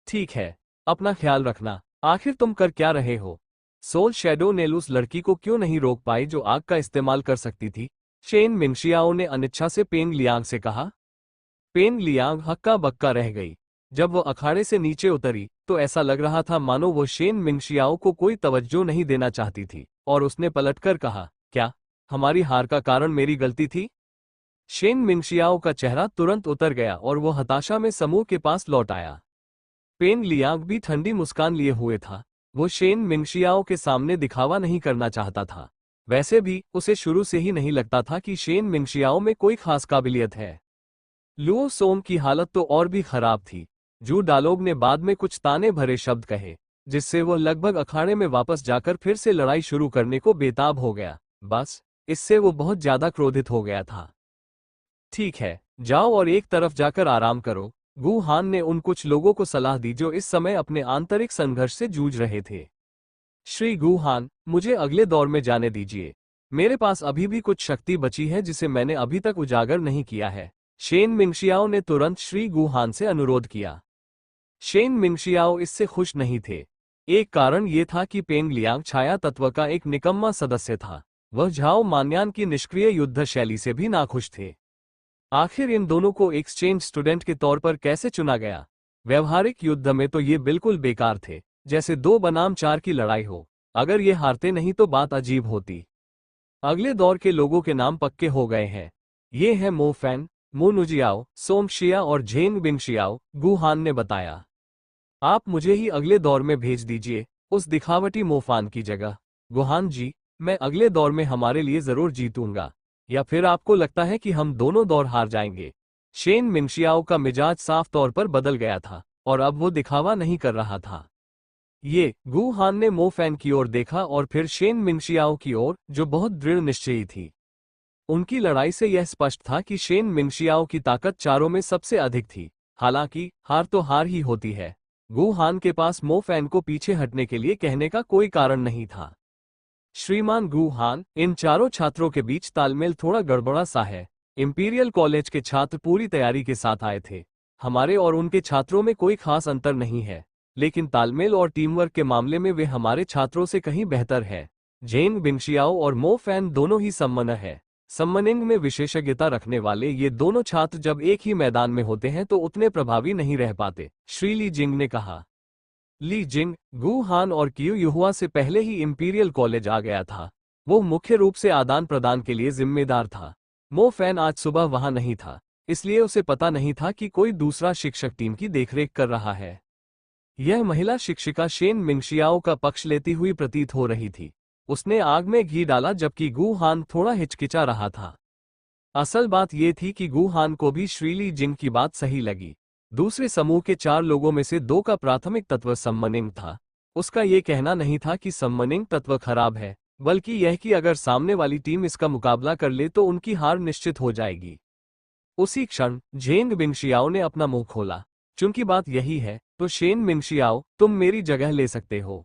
ठीक है, अपना ख्याल रखना। आखिर तुम कर क्या रहे हो? सोल शैडो ने उस लड़की को क्यों नहीं रोक पाई जो आग का इस्तेमाल कर सकती थी? शेन मिंगशियाओ ने अनिच्छा से पेंग लियांग से कहा। पेंग लियांग हक्का बक्का रह गई। जब वो अखाड़े से नीचे उतरी तो ऐसा लग रहा था मानो वो शेन मिंगशियाओ को कोई तवज्जो नहीं देना चाहती थी, और उसने पलटकर कहा, क्या हमारी हार का कारण मेरी गलती थी? शेन मिंगशियाओ का चेहरा तुरंत उतर गया और वो हताशा में समूह के पास लौट आया। पेंग लियांग भी ठंडी मुस्कान लिए हुए था। वो शेन मिंगशियाओ के सामने दिखावा नहीं करना चाहता था। वैसे भी उसे शुरू से ही नहीं लगता था कि शेन मिंगशियाओ में कोई खास काबिलियत है। लुओ सोम की हालत तो और भी खराब थी। जू डालोग ने बाद में कुछ ताने भरे शब्द कहे, जिससे वो लगभग अखाड़े में वापस जाकर फिर से लड़ाई शुरू करने को बेताब हो गया। बस इससे वो बहुत ज्यादा क्रोधित हो गया था। ठीक है, जाओ और एक तरफ जाकर आराम करो, गु हान ने उन कुछ लोगों को सलाह दी जो इस समय अपने आंतरिक संघर्ष से जूझ रहे थे। श्री गु हान, मुझे अगले दौर में जाने दीजिए। मेरे पास अभी भी कुछ शक्ति बची है जिसे मैंने अभी तक उजागर नहीं किया है। शेन मिंगशियाओ ने तुरंत श्री गु हान से अनुरोध किया। शेन मिंगशियाओ इससे खुश नहीं थे। एक कारण ये था कि पेंग लियांग छाया तत्व का एक निकम्मा सदस्य था। वह झाओ मान्यान की निष्क्रिय युद्ध शैली से भी नाखुश थे। आखिर इन दोनों को एक्सचेंज स्टूडेंट के तौर पर कैसे चुना गया? व्यवहारिक युद्ध में तो ये बिल्कुल बेकार थे, जैसे 2 बनाम 4 की लड़ाई हो। अगर ये हारते नहीं तो बात अजीब होती। अगले दौर के लोगों के नाम पक्के हो गए हैं। ये हैं मो फैन, मो नुजियाओ, सोम शिया और झेंग बिंगशियाओ, गु हान ने बताया। आप मुझे ही अगले दौर में भेज दीजिए, उस दिखावटी मोफान की जगह। गुहान जी, मैं अगले दौर में हमारे लिए जरूर जीतूंगा। या फिर आपको लगता है कि हम दोनों दौर हार जाएंगे? शेन मिंगशियाओ का मिजाज साफ तौर पर बदल गया था और अब वो दिखावा नहीं कर रहा था। ये गु हान ने मो फैन की ओर देखा और फिर शेन मिंगशियाओ की ओर, जो बहुत दृढ़ निश्चयी थी। उनकी लड़ाई से यह स्पष्ट था कि शेन मिंगशियाओ की ताकत चारों में सबसे अधिक थी। हालांकि हार तो हार ही होती है। गु हान के पास मो फैन को पीछे हटने के लिए कहने का कोई कारण नहीं था। श्रीमान गु हान, इन चारों छात्रों के बीच तालमेल थोड़ा गड़बड़ा सा है। इंपीरियल कॉलेज के छात्र पूरी तैयारी के साथ आए थे। हमारे और उनके छात्रों में कोई खास अंतर नहीं है, लेकिन तालमेल और टीमवर्क के मामले में वे हमारे छात्रों से कहीं बेहतर है। जेंग बिंगशियाओ और मो फैन दोनों ही सम्मन है। सम्मनिंग में विशेषज्ञता रखने वाले ये दोनों छात्र जब एक ही मैदान में होते हैं तो उतने प्रभावी नहीं रह पाते, श्री ली जिंग ने कहा। ली जिंग, गु हान और क्यू युहुआ से पहले ही इंपीरियल कॉलेज आ गया था। वो मुख्य रूप से आदान प्रदान के लिए जिम्मेदार था। मो फैन आज सुबह वहां नहीं था, इसलिए उसे पता नहीं था कि कोई दूसरा शिक्षक टीम की देखरेख कर रहा है। यह महिला शिक्षिका शेन मिंगशियाओ का पक्ष लेती हुई प्रतीत हो रही थी। उसने आग में घी डाला जबकि गु हान थोड़ा हिचकिचा रहा था। असल बात यह थी कि गु हान को भी श्रीली जिंग की बात सही लगी। दूसरे समूह के 4 लोगों में से 2 का प्राथमिक तत्व सम्मनिंग था। उसका यह कहना नहीं था कि सम्मनिंग तत्व खराब है, बल्कि यह कि अगर सामने वाली टीम इसका मुकाबला कर ले तो उनकी हार निश्चित हो जाएगी। उसी क्षण झेंग बिंगशियाओ ने अपना मुंह खोला। चूंकि बात यही है, तो शेन मिंगशियाओ, तुम मेरी जगह ले सकते हो।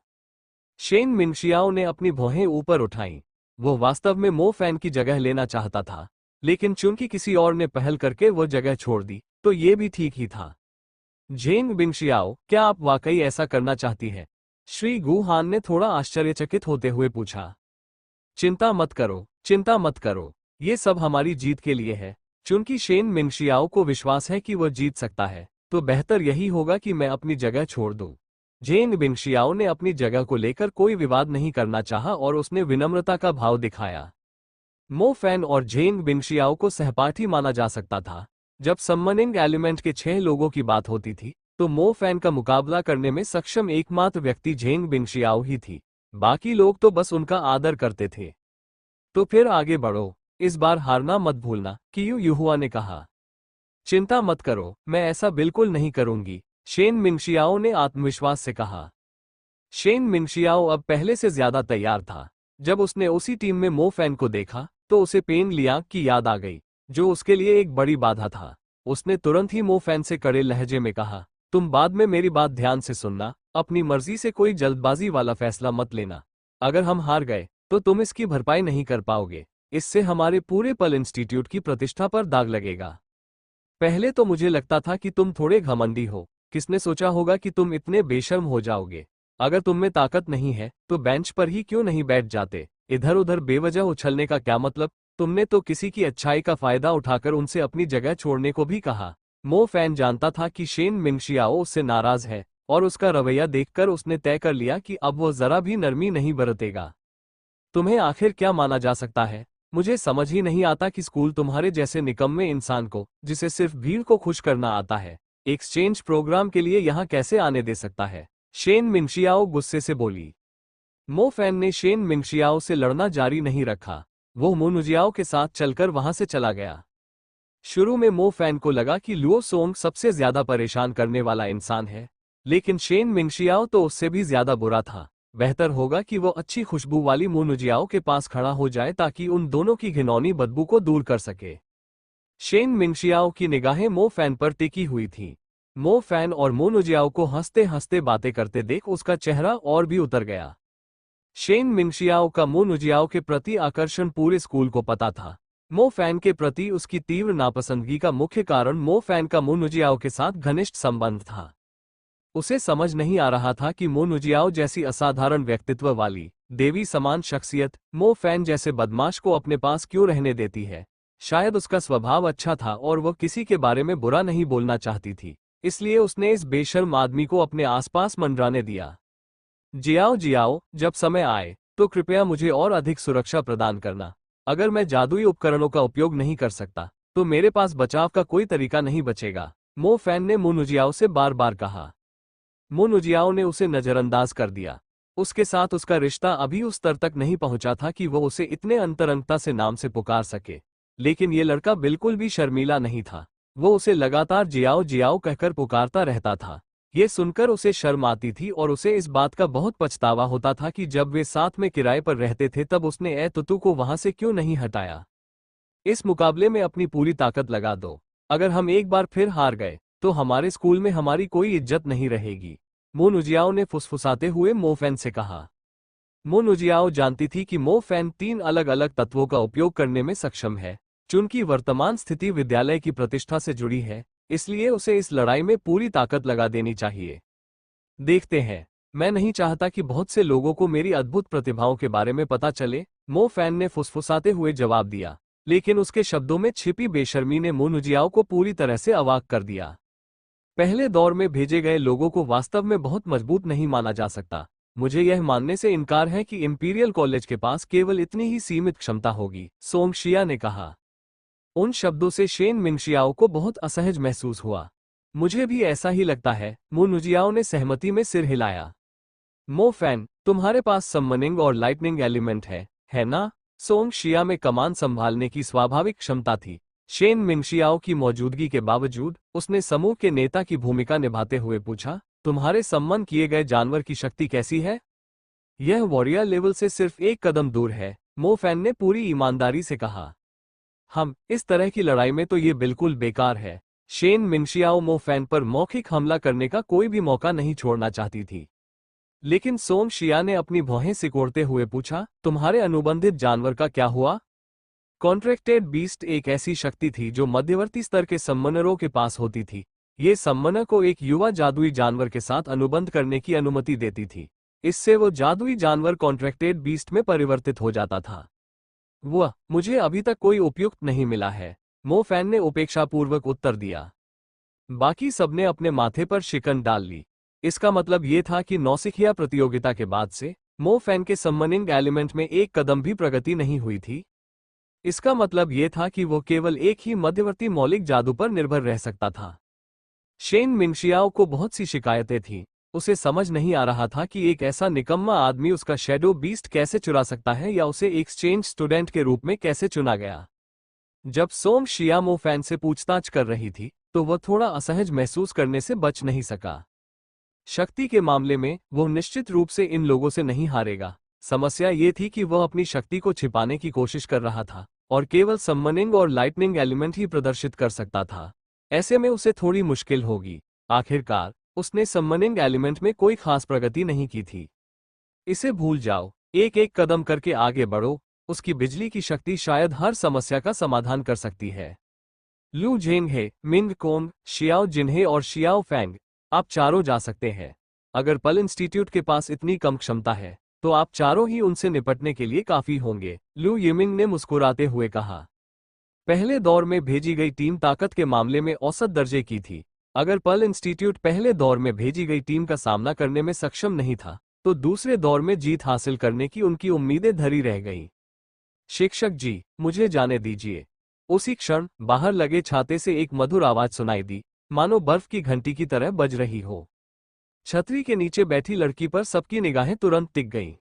शेन मिंगशियाओ ने अपनी भौहें ऊपर उठाईं। वो वास्तव में मो फैन की जगह लेना चाहता था, लेकिन चूंकि किसी और ने पहल करके वो जगह छोड़ दी, तो ये भी ठीक ही था। झेंग बिंगशियाओ, क्या आप वाकई ऐसा करना चाहती हैं? श्री गु हान ने थोड़ा आश्चर्यचकित होते हुए पूछा। चिंता मत करो, चिंता मत करो, ये सब हमारी जीत के लिए है। चूंकि शेन मिंगशियाओ को विश्वास है कि वह जीत सकता है, तो बेहतर यही होगा कि मैं अपनी जगह छोड़ दूं। जेंग बिंगशियाओ ने अपनी जगह को लेकर कोई विवाद नहीं करना चाहा और उसने विनम्रता का भाव दिखाया। मो फैन और जेंग बिंगशियाओ को सहपाठी माना जा सकता था। जब सम्मनिंग एलिमेंट के 6 लोगों की बात होती थी, तो मो फैन का मुकाबला करने में सक्षम एकमात्र व्यक्ति जेंग बिंगशियाओ ही थी। बाकी लोग तो बस उनका आदर करते थे। तो फिर आगे बढ़ो, इस बार हारना मत भूलना, कियू युहुआ ने कहा। चिंता मत करो, मैं ऐसा बिल्कुल नहीं करूंगी, शेन मिंगशियाओ ने आत्मविश्वास से कहा। शेन मिंगशियाओ अब पहले से ज्यादा तैयार था। जब उसने उसी टीम में मो फैन को देखा, तो उसे पेंग लियांग की याद आ गई। जो उसके लिए एक बड़ी बाधा था। उसने तुरंत ही मो फैन से कड़े लहजे में कहा, तुम बाद में मेरी बात ध्यान से सुनना, अपनी मर्जी से कोई जल्दबाजी वाला फैसला मत लेना। अगर हम हार गए तो तुम इसकी भरपाई नहीं कर पाओगे। इससे हमारे पूरे पल इंस्टीट्यूट की प्रतिष्ठा पर दाग लगेगा। पहले तो मुझे लगता था कि तुम थोड़े घमंडी हो, किसने सोचा होगा कि तुम इतने बेशर्म हो जाओगे। अगर तुम में ताकत नहीं है तो बेंच पर ही क्यों नहीं बैठ जाते। इधर उधर बेवजह उछलने का क्या मतलब। तुमने तो किसी की अच्छाई का फायदा उठाकर उनसे अपनी जगह छोड़ने को भी कहा। मो फैन जानता था कि शेन मिंगशियाओ उससे नाराज है और उसका रवैया देखकर उसने तय कर लिया कि अब वो जरा भी नरमी नहीं बरतेगा। तुम्हें आखिर क्या माना जा सकता है। मुझे समझ ही नहीं आता कि स्कूल तुम्हारे जैसे निकम्मे इंसान को, जिसे सिर्फ भीड़ को खुश करना आता है, एक्सचेंज प्रोग्राम के लिए यहाँ कैसे आने दे सकता है। शेन मिंगशियाओ गुस्से से बोली। मो फैन ने शेन मिंगशियाओ से लड़ना जारी नहीं रखा। वो मोनुजियाओ के साथ चलकर वहां से चला गया। शुरू में मो फैन को लगा कि लुओ सोंग सबसे ज्यादा परेशान करने वाला इंसान है, लेकिन शेन मिंगशियाओ तो उससे भी ज्यादा बुरा था। बेहतर होगा कि वो अच्छी खुशबू वाली मोनुजियाओ के पास खड़ा हो जाए ताकि उन दोनों की घिनौनी बदबू को दूर कर सके। शेन मिंगशियाओ की निगाहें मो फैन पर टिकी हुई थीं। मो फैन और मोनुजियाओ को हंसते हंसते बातें करते देख उसका चेहरा और भी उतर गया। शेन मिंगशियाओ का मोनुजियाओ के प्रति आकर्षण पूरे स्कूल को पता था। मो फैन के प्रति उसकी तीव्र नापसंदगी का मुख्य कारण मो फैन का मोनुजियाओ के साथ घनिष्ठ संबंध था। उसे समझ नहीं आ रहा था कि मोनुजियाओ जैसी असाधारण व्यक्तित्व वाली, देवी समान शख्सियत मो फैन जैसे बदमाश को अपने पास क्यों रहने देती है। शायद उसका स्वभाव अच्छा था और वह किसी के बारे में बुरा नहीं बोलना चाहती थी, इसलिए उसने इस बेशर्म आदमी को अपने आसपास मंडराने दिया। जियाओ जियाओ, जब समय आए तो कृपया मुझे और अधिक सुरक्षा प्रदान करना। अगर मैं जादुई उपकरणों का उपयोग नहीं कर सकता तो मेरे पास बचाव का कोई तरीका नहीं बचेगा, मो फैन ने मोनुजियाओ से बार बार कहा। मोनुजियाओ ने उसे नजरअंदाज कर दिया। उसके साथ उसका रिश्ता अभी उस स्तर तक नहीं पहुंचा था कि वह उसे इतने अंतरंगता से नाम से पुकार सके, लेकिन ये लड़का बिल्कुल भी शर्मीला नहीं था। वो उसे लगातार जियाओ जियाओ कहकर पुकारता रहता था। ये सुनकर उसे शर्म आती थी और उसे इस बात का बहुत पछतावा होता था कि जब वे साथ में किराए पर रहते थे तब उसने ए तुतु को वहां से क्यों नहीं हटाया। इस मुकाबले में अपनी पूरी ताकत लगा दो। अगर हम एक बार फिर हार गए तो हमारे स्कूल में हमारी कोई इज्जत नहीं रहेगी, मोनुजियाओ ने फुसफुसाते हुए मो फैन से कहा। मोनुजियाओ जानती थी कि मो फैन 3 अलग अलग तत्वों का उपयोग करने में सक्षम है। चुनकी वर्तमान स्थिति विद्यालय की प्रतिष्ठा से जुड़ी है, इसलिए उसे इस लड़ाई में पूरी ताकत लगा देनी चाहिए। देखते हैं। मैं नहीं चाहता कि बहुत से लोगों को मेरी अद्भुत प्रतिभाओं के बारे में पता चले, मो फैन ने फुसफुसाते हुए जवाब दिया, लेकिन उसके शब्दों में छिपी बेशर्मी ने मोनुजियाओ को पूरी तरह से अवाक कर दिया। पहले दौर में भेजे गए लोगों को वास्तव में बहुत मजबूत नहीं माना जा सकता। मुझे यह मानने से इनकार है कि इंपीरियल कॉलेज के पास केवल इतनी ही सीमित क्षमता होगी, सोंगशिया ने कहा। उन शब्दों से शेन मिंगशियाओ को बहुत असहज महसूस हुआ। मुझे भी ऐसा ही लगता है, मोनुजियाओ ने सहमति में सिर हिलाया। मो फैन, तुम्हारे पास समनिंग और लाइटनिंग एलिमेंट है ना? सोंगशिया में कमान संभालने की स्वाभाविक क्षमता थी। शेन मिंगशियाओ की मौजूदगी के बावजूद उसने समूह के नेता की भूमिका निभाते हुए पूछा, तुम्हारे सम्मन किए गए जानवर की शक्ति कैसी है? यह वॉरियर लेवल से सिर्फ एक कदम दूर है, मो फैन ने पूरी ईमानदारी से कहा। हम इस तरह की लड़ाई में तो ये बिल्कुल बेकार है। शेन मिंगशियाओ मो फैन पर मौखिक हमला करने का कोई भी मौका नहीं छोड़ना चाहती थी। लेकिन सोंगशिया ने अपनी भौहें सिकोड़ते हुए पूछा, तुम्हारे अनुबंधित जानवर का क्या हुआ? कॉन्ट्रैक्टेड बीस्ट एक ऐसी शक्ति थी जो मध्यवर्ती स्तर के सम्मनरों के पास होती थी। ये सम्मनर को एक युवा जादुई जानवर के साथ अनुबंध करने की अनुमति देती थी। इससे वो जादुई जानवर कॉन्ट्रैक्टेड बीस्ट में परिवर्तित हो जाता था। वह मुझे अभी तक कोई उपयुक्त नहीं मिला है, मो फैन ने उपेक्षापूर्वक उत्तर दिया। बाकी सबने अपने माथे पर शिकन डाल ली। इसका मतलब ये था कि नौसिखिया प्रतियोगिता के बाद से मो फैन के सम्मनिंग एलिमेंट में एक कदम भी प्रगति नहीं हुई थी। इसका मतलब ये था कि वो केवल एक ही मध्यवर्ती मौलिक जादू पर निर्भर रह सकता था। शेन मिंगशियाओ को बहुत सी शिकायतें थीं। उसे समझ नहीं आ रहा था कि एक ऐसा निकम्मा आदमी उसका शैडो बीस्ट कैसे चुरा सकता है या उसे एक्सचेंज स्टूडेंट के रूप में कैसे चुना गया। जब सोंगशिया मो फैन से पूछताछ कर रही थी तो वह थोड़ा असहज महसूस करने से बच नहीं सका। शक्ति के मामले में वो निश्चित रूप से इन लोगों से नहीं हारेगा। समस्या ये थी कि वह अपनी शक्ति को छिपाने की कोशिश कर रहा था और केवल समनिंग और लाइटनिंग एलिमेंट ही प्रदर्शित कर सकता था। ऐसे में उसे थोड़ी मुश्किल होगी। आखिरकार उसने समनिंग एलिमेंट में कोई खास प्रगति नहीं की थी। इसे भूल जाओ, एक एक कदम करके आगे बढ़ो, उसकी बिजली की शक्ति शायद हर समस्या का समाधान कर सकती है। लू झेंगहे, मिंग कोंग, शियाओ जिन्हे और शियाओ फैंग, आप चारों जा सकते हैं। अगर पल इंस्टीट्यूट के पास इतनी कम क्षमता है तो आप चारों ही उनसे निपटने के लिए काफी होंगे, लू यिमिंग ने मुस्कुराते हुए कहा। पहले दौर में भेजी गई टीम ताकत के मामले में औसत दर्जे की थी। अगर पल इंस्टीट्यूट पहले दौर में भेजी गई टीम का सामना करने में सक्षम नहीं था तो दूसरे दौर में जीत हासिल करने की उनकी उम्मीदें धरी रह गईं। शिक्षक जी, मुझे जाने दीजिए। उसी क्षण बाहर लगे छाते से एक मधुर आवाज सुनाई दी, मानो बर्फ की घंटी की तरह बज रही हो। छतरी के नीचे बैठी लड़की पर सबकी निगाहें तुरंत टिक गईं।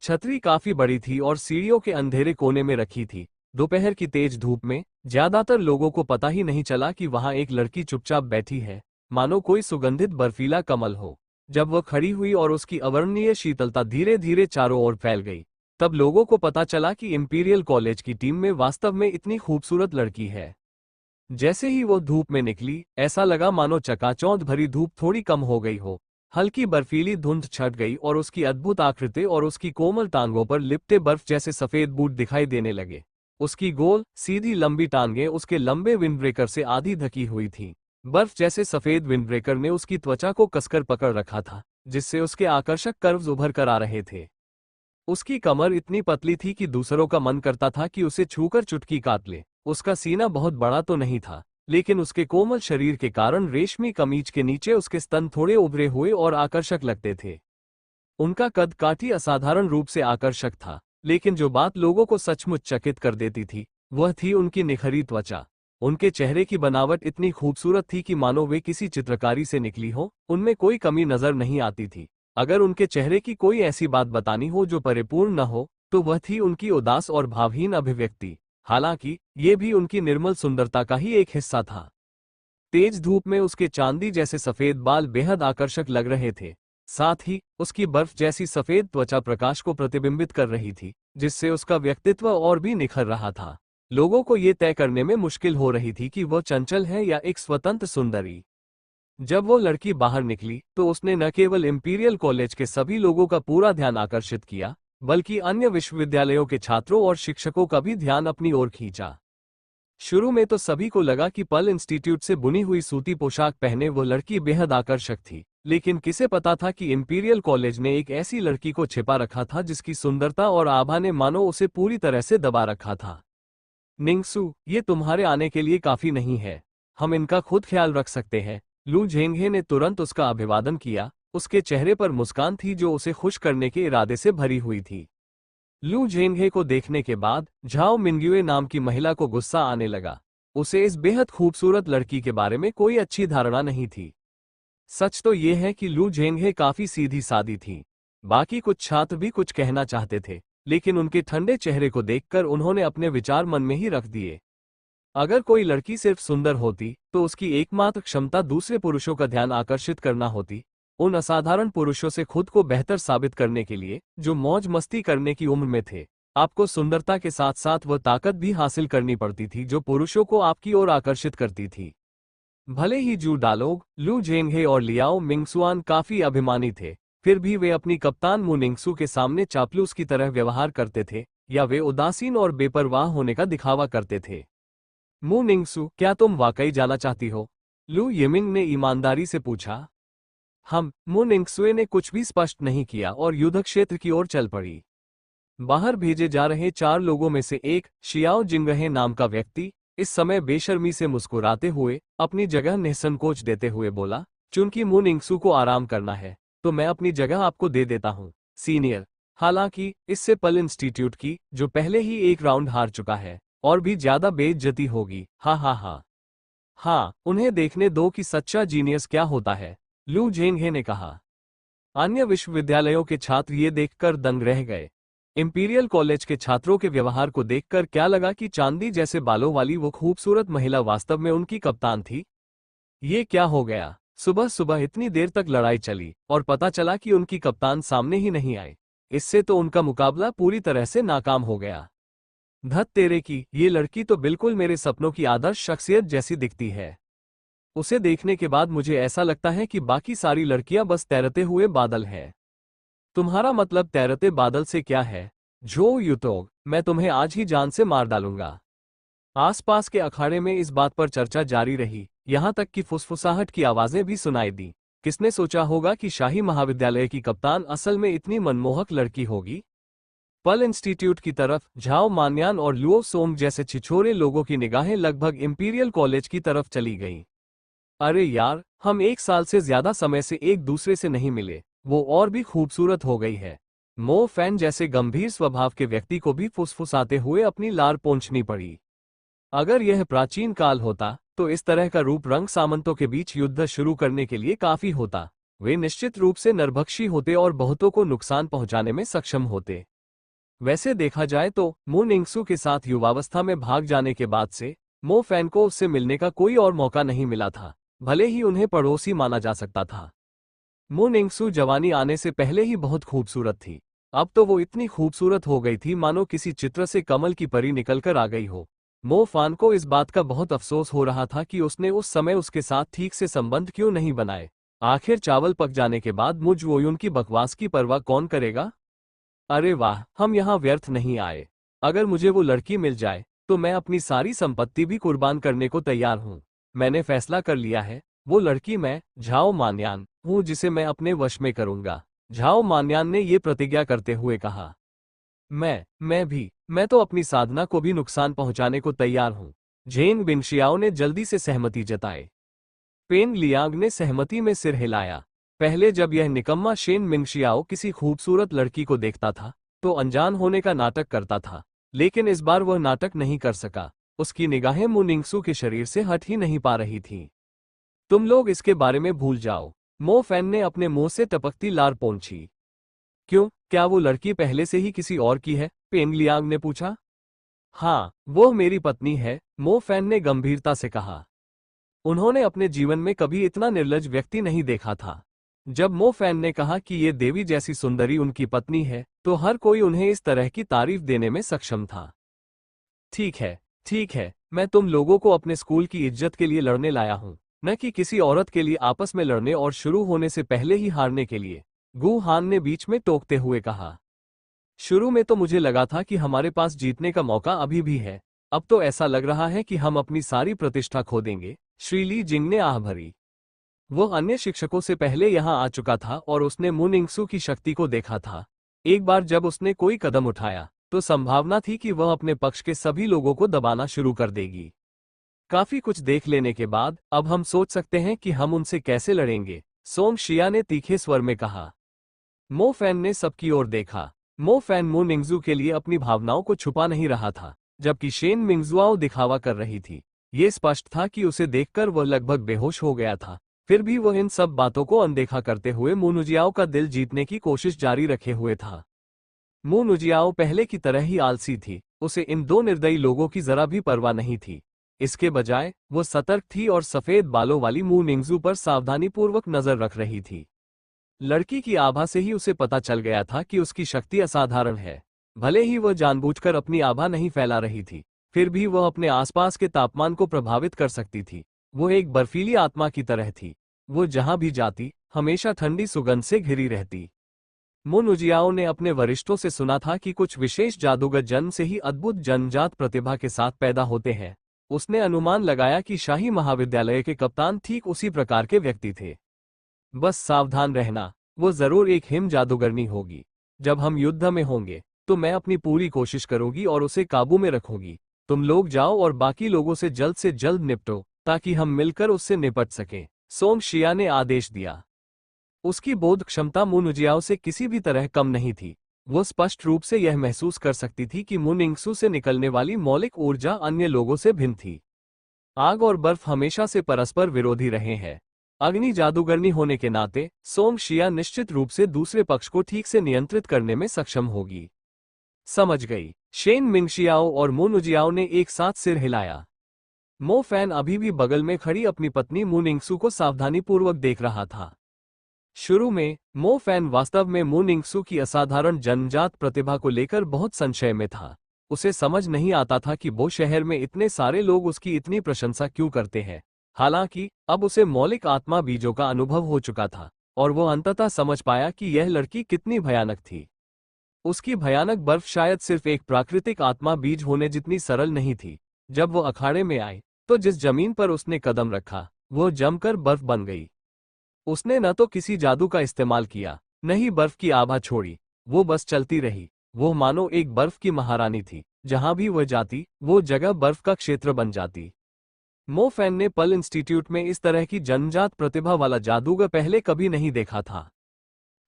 छतरी काफी बड़ी थी और सीढ़ियों के अंधेरे कोने में रखी थी। दोपहर की तेज धूप में ज्यादातर लोगों को पता ही नहीं चला कि वहां एक लड़की चुपचाप बैठी है, मानो कोई सुगंधित बर्फीला कमल हो। जब वह खड़ी हुई और उसकी अवर्णनीय शीतलता धीरे धीरे चारों ओर फैल गई, तब लोगों को पता चला कि इंपीरियल कॉलेज की टीम में वास्तव में इतनी खूबसूरत लड़की है। जैसे ही वो धूप में निकली, ऐसा लगा मानो चकाचौंध भरी धूप थोड़ी कम हो गई हो। हल्की बर्फीली धुंध छट गई और उसकी अद्भुत आकृति और उसकी कोमल टांगों पर लिपटे बर्फ जैसे सफेद बूट दिखाई देने लगे। उसकी गोल सीधी लंबी टांगें उसके लंबे विंडब्रेकर से आधी ढकी हुई थीं। बर्फ जैसे सफेद विंडब्रेकर ने उसकी त्वचा को कसकर पकड़ रखा था, जिससे उसके आकर्षक कर्व्स उभर कर आ रहे थे। उसकी कमर इतनी पतली थी कि दूसरों का मन करता था कि उसे छूकर चुटकी काट ले। उसका सीना बहुत बड़ा तो नहीं था, लेकिन उसके कोमल शरीर के कारण रेशमी कमीज के नीचे उसके स्तन थोड़े उभरे हुए और आकर्षक लगते थे। उनका कद काठी असाधारण रूप से आकर्षक था, लेकिन जो बात लोगों को सचमुच चकित कर देती थी वह थी उनकी निखरी त्वचा। उनके चेहरे की बनावट इतनी खूबसूरत थी कि मानो वे किसी चित्रकारी से निकली हो, उनमें कोई कमी नजर नहीं आती थी। अगर उनके चेहरे की कोई ऐसी बात बतानी हो जो परिपूर्ण न हो, तो वह थी उनकी उदास और भावहीन अभिव्यक्ति। हालांकि ये भी उनकी निर्मल सुंदरता का ही एक हिस्सा था। तेज धूप में उसके चांदी जैसे सफेद बाल बेहद आकर्षक लग रहे थे। साथ ही उसकी बर्फ जैसी सफेद त्वचा प्रकाश को प्रतिबिंबित कर रही थी, जिससे उसका व्यक्तित्व और भी निखर रहा था। लोगों को ये तय करने में मुश्किल हो रही थी कि वह चंचल है या एक स्वतंत्र सुंदरी। जब वो लड़की बाहर निकली तो उसने न केवल इंपीरियल कॉलेज के सभी लोगों का पूरा ध्यान आकर्षित किया, बल्कि अन्य विश्वविद्यालयों के छात्रों और शिक्षकों का भी ध्यान अपनी ओर खींचा। शुरू में तो सभी को लगा कि पल इंस्टीट्यूट से बुनी हुई सूती पोशाक पहने वो लड़की बेहद आकर्षक थी, लेकिन किसे पता था कि इंपीरियल कॉलेज ने एक ऐसी लड़की को छिपा रखा था जिसकी सुंदरता और आभा ने मानो उसे पूरी तरह से दबा रखा था। निंगसू, ये तुम्हारे आने के लिए काफी नहीं है। हम इनका खुद ख्याल रख सकते हैं। लू झेंगे ने तुरंत उसका अभिवादन किया। उसके चेहरे पर मुस्कान थी जो उसे खुश करने के इरादे से भरी हुई थी। लू झेंगे को देखने के बाद झाओ मिंग्युए नाम की महिला को गुस्सा आने लगा। उसे इस बेहद खूबसूरत लड़की के बारे में कोई अच्छी धारणा नहीं थी। सच तो यह है कि लू झेंगे काफी सीधी सादी थी। बाकी कुछ छात्र भी कुछ कहना चाहते थे, लेकिन उनके ठंडे चेहरे को देखकर उन्होंने अपने विचार मन में ही रख दिए। अगर कोई लड़की सिर्फ सुंदर होती तो उसकी एकमात्र क्षमता दूसरे पुरुषों का ध्यान आकर्षित करना होती। उन असाधारण पुरुषों से खुद को बेहतर साबित करने के लिए जो मौज मस्ती करने की उम्र में थे, आपको सुंदरता के साथ साथ वह ताकत भी हासिल करनी पड़ती थी जो पुरुषों को आपकी ओर आकर्षित करती थी। भले ही जू डालोग, लू झेंगे और लियाओ मिंगसुआन काफी अभिमानी थे, फिर भी वे अपनी कप्तान मू निंगसू के सामने चापलूस की तरह व्यवहार करते थे, या वे उदासीन और बेपरवाह होने का दिखावा करते थे। मू निंगसू, क्या तुम वाकई जाना चाहती हो? लू यिमिंग ने ईमानदारी से पूछा। मू निंगसुए ने कुछ भी स्पष्ट नहीं किया और युद्ध क्षेत्र की ओर चल पड़ी। बाहर भेजे जा रहे 4 लोगों में से एक, शियाओ जिंगहे नाम का व्यक्ति, इस समय बेशर्मी से मुस्कुराते हुए अपनी जगह निसंकोच देते हुए बोला, चूंकि मू निंगसू को आराम करना है तो मैं अपनी जगह आपको दे देता हूं, सीनियर। हालांकि इससे पल इंस्टीट्यूट की, जो पहले ही एक राउंड हार चुका है, और भी ज्यादा बेइज्जती होगी। हा हा हा। हाँ, उन्हें देखने दो कि सच्चा जीनियस क्या होता है, लू झेंगे ने कहा। अन्य विश्वविद्यालयों के छात्र ये देखकर दंग रह गए। इंपीरियल कॉलेज के छात्रों के व्यवहार को देखकर क्या लगा कि चांदी जैसे बालों वाली वो खूबसूरत महिला वास्तव में उनकी कप्तान थी। ये क्या हो गया? सुबह सुबह इतनी देर तक लड़ाई चली और पता चला कि उनकी कप्तान सामने ही नहीं आए। इससे तो उनका मुकाबला पूरी तरह से नाकाम हो गया। धत तेरे की, ये लड़की तो बिल्कुल मेरे सपनों की आदर्श शख्सियत जैसी दिखती है। उसे देखने के बाद मुझे ऐसा लगता है कि बाकी सारी लड़कियां बस तैरते हुए बादल हैं। तुम्हारा मतलब तैरते बादल से क्या है? झो युतोग, मैं तुम्हें आज ही जान से मार डालूंगा। आसपास के अखाड़े में इस बात पर चर्चा जारी रही, यहां तक कि फुसफुसाहट की आवाजें भी सुनाई दी। किसने सोचा होगा कि शाही महाविद्यालय की कप्तान असल में इतनी मनमोहक लड़की होगी? पल इंस्टीट्यूट की तरफ झाओ मान्यान और लुओ सोंग जैसे छिछोरे लोगों की निगाहें लगभग इंपीरियल कॉलेज की तरफ चली गईं। अरे यार, हम एक साल से ज्यादा समय से एक दूसरे से नहीं मिले, वो और भी खूबसूरत हो गई है। मो फैन जैसे गंभीर स्वभाव के व्यक्ति को भी फुसफुसाते हुए अपनी लार पोंछनी पड़ी। अगर यह प्राचीन काल होता तो इस तरह का रूप रंग सामंतों के बीच युद्ध शुरू करने के लिए काफी होता। वे निश्चित रूप से नरभक्षी होते और बहुतों को नुकसान पहुंचाने में सक्षम होते। वैसे देखा जाए तो मू निंगसू के साथ युवावस्था में भाग जाने के बाद से मो फैन को उससे मिलने का कोई और मौका नहीं मिला था, भले ही उन्हें पड़ोसी माना जा सकता था। मू निंगसू जवानी आने से पहले ही बहुत खूबसूरत थी। अब तो वो इतनी खूबसूरत हो गई थी मानो किसी चित्र से कमल की परी निकलकर आ गई हो। मो फान को इस बात का बहुत अफसोस हो रहा था कि उसने उस समय उसके साथ ठीक से संबंध क्यों नहीं बनाए। आखिर चावल पक जाने के बाद मुझ वोयुन की बकवास की परवाह कौन करेगा? अरे वाह, हम यहाँ व्यर्थ नहीं आए। अगर मुझे वो लड़की मिल जाए तो मैं अपनी सारी संपत्ति भी कुर्बान करने को तैयार हूँ। मैंने फैसला कर लिया है, वो लड़की मैं झाओ मान्यान हूँ जिसे मैं अपने वश में करूंगा। झाओ मान्यान ने ये प्रतिज्ञा करते हुए कहा। मैं तो अपनी साधना को भी नुकसान पहुंचाने को तैयार हूं। जेन बिनशियाओ ने जल्दी से सहमति जताई। पेन लियांग ने सहमति में सिर हिलाया। पहले जब यह निकम्मा शेन मिंगशियाओ किसी खूबसूरत लड़की को देखता था तो अनजान होने का नाटक करता था, लेकिन इस बार वह नाटक नहीं कर सका। उसकी निगाहें मु निंगसू के शरीर से हट ही नहीं पा रही थीं। तुम लोग इसके बारे में भूल जाओ। मो फैन ने अपने मुंह से टपकती लार पोंछी। क्यों, क्या वो लड़की पहले से ही किसी और की है? पेन लियांग ने पूछा। हाँ, वो मेरी पत्नी है, मो फैन ने गंभीरता से कहा। उन्होंने अपने जीवन में कभी इतना निर्लज्ज व्यक्ति नहीं देखा था। जब मो फैन ने कहा कि ये देवी जैसी सुंदरी उनकी पत्नी है तो हर कोई उन्हें इस तरह की तारीफ देने में सक्षम था। ठीक है, मैं तुम लोगों को अपने स्कूल की इज्जत के लिए लड़ने लाया हूं, न कि किसी औरत के लिए आपस में लड़ने और शुरू होने से पहले ही हारने के लिए, गु हान ने बीच में टोकते हुए कहा। शुरू में तो मुझे लगा था कि हमारे पास जीतने का मौका अभी भी है, अब तो ऐसा लग रहा है कि हम अपनी सारी प्रतिष्ठा खो देंगे, श्री ली जिंग ने आह भरी। वो अन्य शिक्षकों से पहले यहां आ चुका था और उसने मु निंगसू की शक्ति को देखा था। एक बार जब उसने कोई कदम उठाया तो संभावना थी कि वह अपने पक्ष के सभी लोगों को दबाना शुरू कर देगी। काफी कुछ देख लेने के बाद अब हम सोच सकते हैं कि हम उनसे कैसे लड़ेंगे, सोंग शिया ने तीखे स्वर में कहा। मो फैन ने सबकी ओर देखा। मो फैन मु निंगजू के लिए अपनी भावनाओं को छुपा नहीं रहा था, जबकि शेन मिंगजुआओ दिखावा कर रही थी। ये स्पष्ट था कि उसे देखकर वह लगभग बेहोश हो गया था, फिर भी वह इन सब बातों को अनदेखा करते हुए मुनुजियाओ का दिल जीतने की कोशिश जारी रखे हुए था। मुनुजियाओ पहले की तरह ही आलसी थी, उसे इन दो निर्दयी लोगों की जरा भी परवाह नहीं थी। इसके बजाय वो सतर्क थी और सफेद बालों वाली मु निंगजू पर सावधानीपूर्वक नजर रख रही थी। लड़की की आभा से ही उसे पता चल गया था कि उसकी शक्ति असाधारण है। भले ही वह जानबूझकर अपनी आभा नहीं फैला रही थी, फिर भी वह अपने आसपास के तापमान को प्रभावित कर सकती थी। वो एक बर्फीली आत्मा की तरह थी। वो जहां भी जाती हमेशा ठंडी सुगंध से घिरी रहती। मुनुजियाओ ने अपने वरिष्ठों से सुना था कि कुछ विशेष जादूगर जन्म से ही अद्भुत जन्मजात प्रतिभा के साथ पैदा होते हैं। उसने अनुमान लगाया कि शाही महाविद्यालय के कप्तान ठीक उसी प्रकार के व्यक्ति थे। बस सावधान रहना, वो जरूर एक हिम जादूगरनी होगी। जब हम युद्ध में होंगे तो मैं अपनी पूरी कोशिश करूंगी और उसे काबू में रखूंगी। तुम लोग जाओ और बाकी लोगों से जल्द निपटो ताकि हम मिलकर उससे निपट सकें, सोंग शिया ने आदेश दिया। उसकी बोध क्षमता मुनुजियाओ से किसी भी तरह कम नहीं थी। वो स्पष्ट रूप से यह महसूस कर सकती थी कि मु निंगसू से निकलने वाली मौलिक ऊर्जा अन्य लोगों से भिन्न थी। आग और बर्फ हमेशा से परस्पर विरोधी रहे हैं। अग्नि जादूगरनी होने के नाते सोंग शिया निश्चित रूप से दूसरे पक्ष को ठीक से नियंत्रित करने में सक्षम होगी। समझ गई। शेन मिंगशियाओ और मुनुजियाओ ने एक साथ सिर हिलाया। मो फैन अभी भी बगल में खड़ी अपनी पत्नी मु निंगसू को सावधानीपूर्वक देख रहा था। शुरू में मो फैन वास्तव में मु निंगसू की असाधारण जन्मजात प्रतिभा को लेकर बहुत संशय में था। उसे समझ नहीं आता था कि वो शहर में इतने सारे लोग उसकी इतनी प्रशंसा क्यों करते हैं। हालांकि अब उसे मौलिक आत्मा बीजों का अनुभव हो चुका था और वो अंततः समझ पाया कि यह लड़की कितनी भयानक थी। उसकी भयानक बर्फ शायद सिर्फ एक प्राकृतिक आत्मा बीज होने जितनी सरल नहीं थी। जब वो अखाड़े में आई तो जिस जमीन पर उसने कदम रखा वो जमकर बर्फ बन गई। उसने न तो किसी जादू का इस्तेमाल किया, न ही बर्फ की आभा छोड़ी। वो बस चलती रही। वो मानो एक बर्फ की महारानी थी। जहां भी वह जाती वो जगह बर्फ का क्षेत्र बन जाती। मो फैन ने पर्ल इंस्टीट्यूट में इस तरह की जन्मजात प्रतिभा वाला जादूगर पहले कभी नहीं देखा था।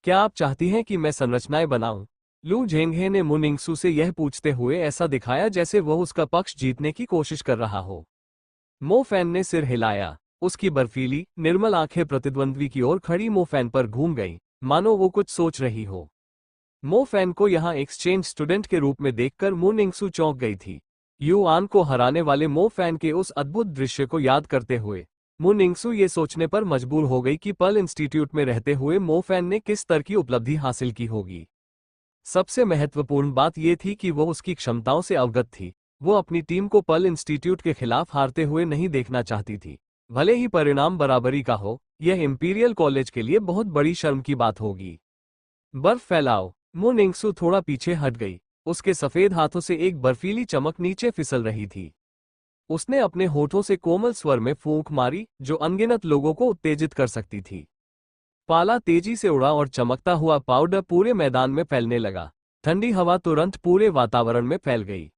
क्या आप चाहती हैं कि मैं संरचनाएं बनाऊं? लू झेंगहे ने मुनिंगसू से यह पूछते हुए ऐसा दिखाया जैसे वह उसका पक्ष जीतने की कोशिश कर रहा हो। मो फैन ने सिर हिलाया। उसकी बर्फीली, निर्मल आंखें प्रतिद्वंद्वी की ओर खड़ी मो फैन पर घूम गईं, मानो वो कुछ सोच रही हो। मो फैन को यहाँ एक्सचेंज स्टूडेंट के रूप में देखकर मुनिंगसू चौंक गई थी। युआन को हराने वाले मो फैन के उस अद्भुत दृश्य को याद करते हुए मुनिंगसू ये सोचने पर मजबूर हो गई कि पर्ल इंस्टीट्यूट में रहते हुए मो फैन ने किस तरह की उपलब्धि हासिल की होगी। सबसे महत्वपूर्ण बात यह थी कि वो उसकी क्षमताओं से अवगत थी। वो अपनी टीम को पर्ल इंस्टीट्यूट के खिलाफ हारते हुए नहीं देखना चाहती थी। भले ही परिणाम बराबरी का हो, यह इंपीरियल कॉलेज के लिए बहुत बड़ी शर्म की बात होगी। बर्फ फैलाओ। मुनिंगसू थोड़ा पीछे हट गई। उसके सफेद हाथों से एक बर्फीली चमक नीचे फिसल रही थी। उसने अपने होठों से कोमल स्वर में फूंक मारी जो अनगिनत लोगों को उत्तेजित कर सकती थी। पाला तेजी से उड़ा और चमकता हुआ पाउडर पूरे मैदान में फैलने लगा। ठंडी हवा तुरंत पूरे वातावरण में फैल गई।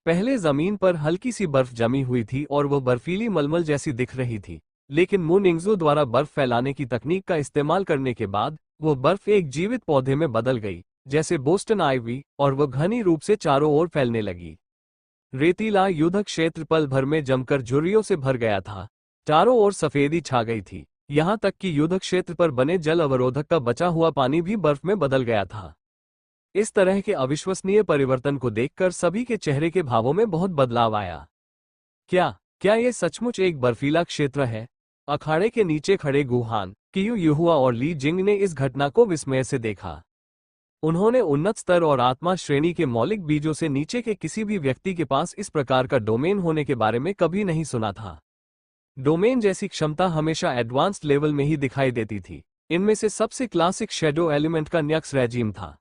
पहले जमीन पर हल्की सी बर्फ जमी हुई थी और वो बर्फीली मलमल जैसी दिख रही थी, लेकिन मुनिंगसू द्वारा बर्फ फैलाने की तकनीक का इस्तेमाल करने के बाद वो बर्फ एक जीवित पौधे में बदल गई, जैसे बोस्टन आइवी, और वह घनी रूप से चारों ओर फैलने लगी। रेतीला युद्ध क्षेत्र पल भर में जमकर झुर्रियों से भर गया था। चारों ओर सफेदी छा गई थी, यहां तक कि युद्ध क्षेत्र पर बने जल अवरोधक का बचा हुआ पानी भी बर्फ में बदल गया था। इस तरह के अविश्वसनीय परिवर्तन को देखकर सभी के चेहरे के भावों में बहुत बदलाव आया। क्या ये सचमुच एक बर्फीला क्षेत्र है? अखाड़े के नीचे खड़े गुहान, कियू युहुआ और ली जिंग ने इस घटना को विस्मय से देखा। उन्होंने उन्नत स्तर और आत्मा श्रेणी के मौलिक बीजों से नीचे के किसी भी व्यक्ति के पास इस प्रकार का डोमेन होने के बारे में कभी नहीं सुना था। डोमेन जैसी क्षमता हमेशा एडवांस्ड लेवल में ही दिखाई देती थी। इनमें से सबसे क्लासिक शेडो एलिमेंट का न्यक्स रेजिम था।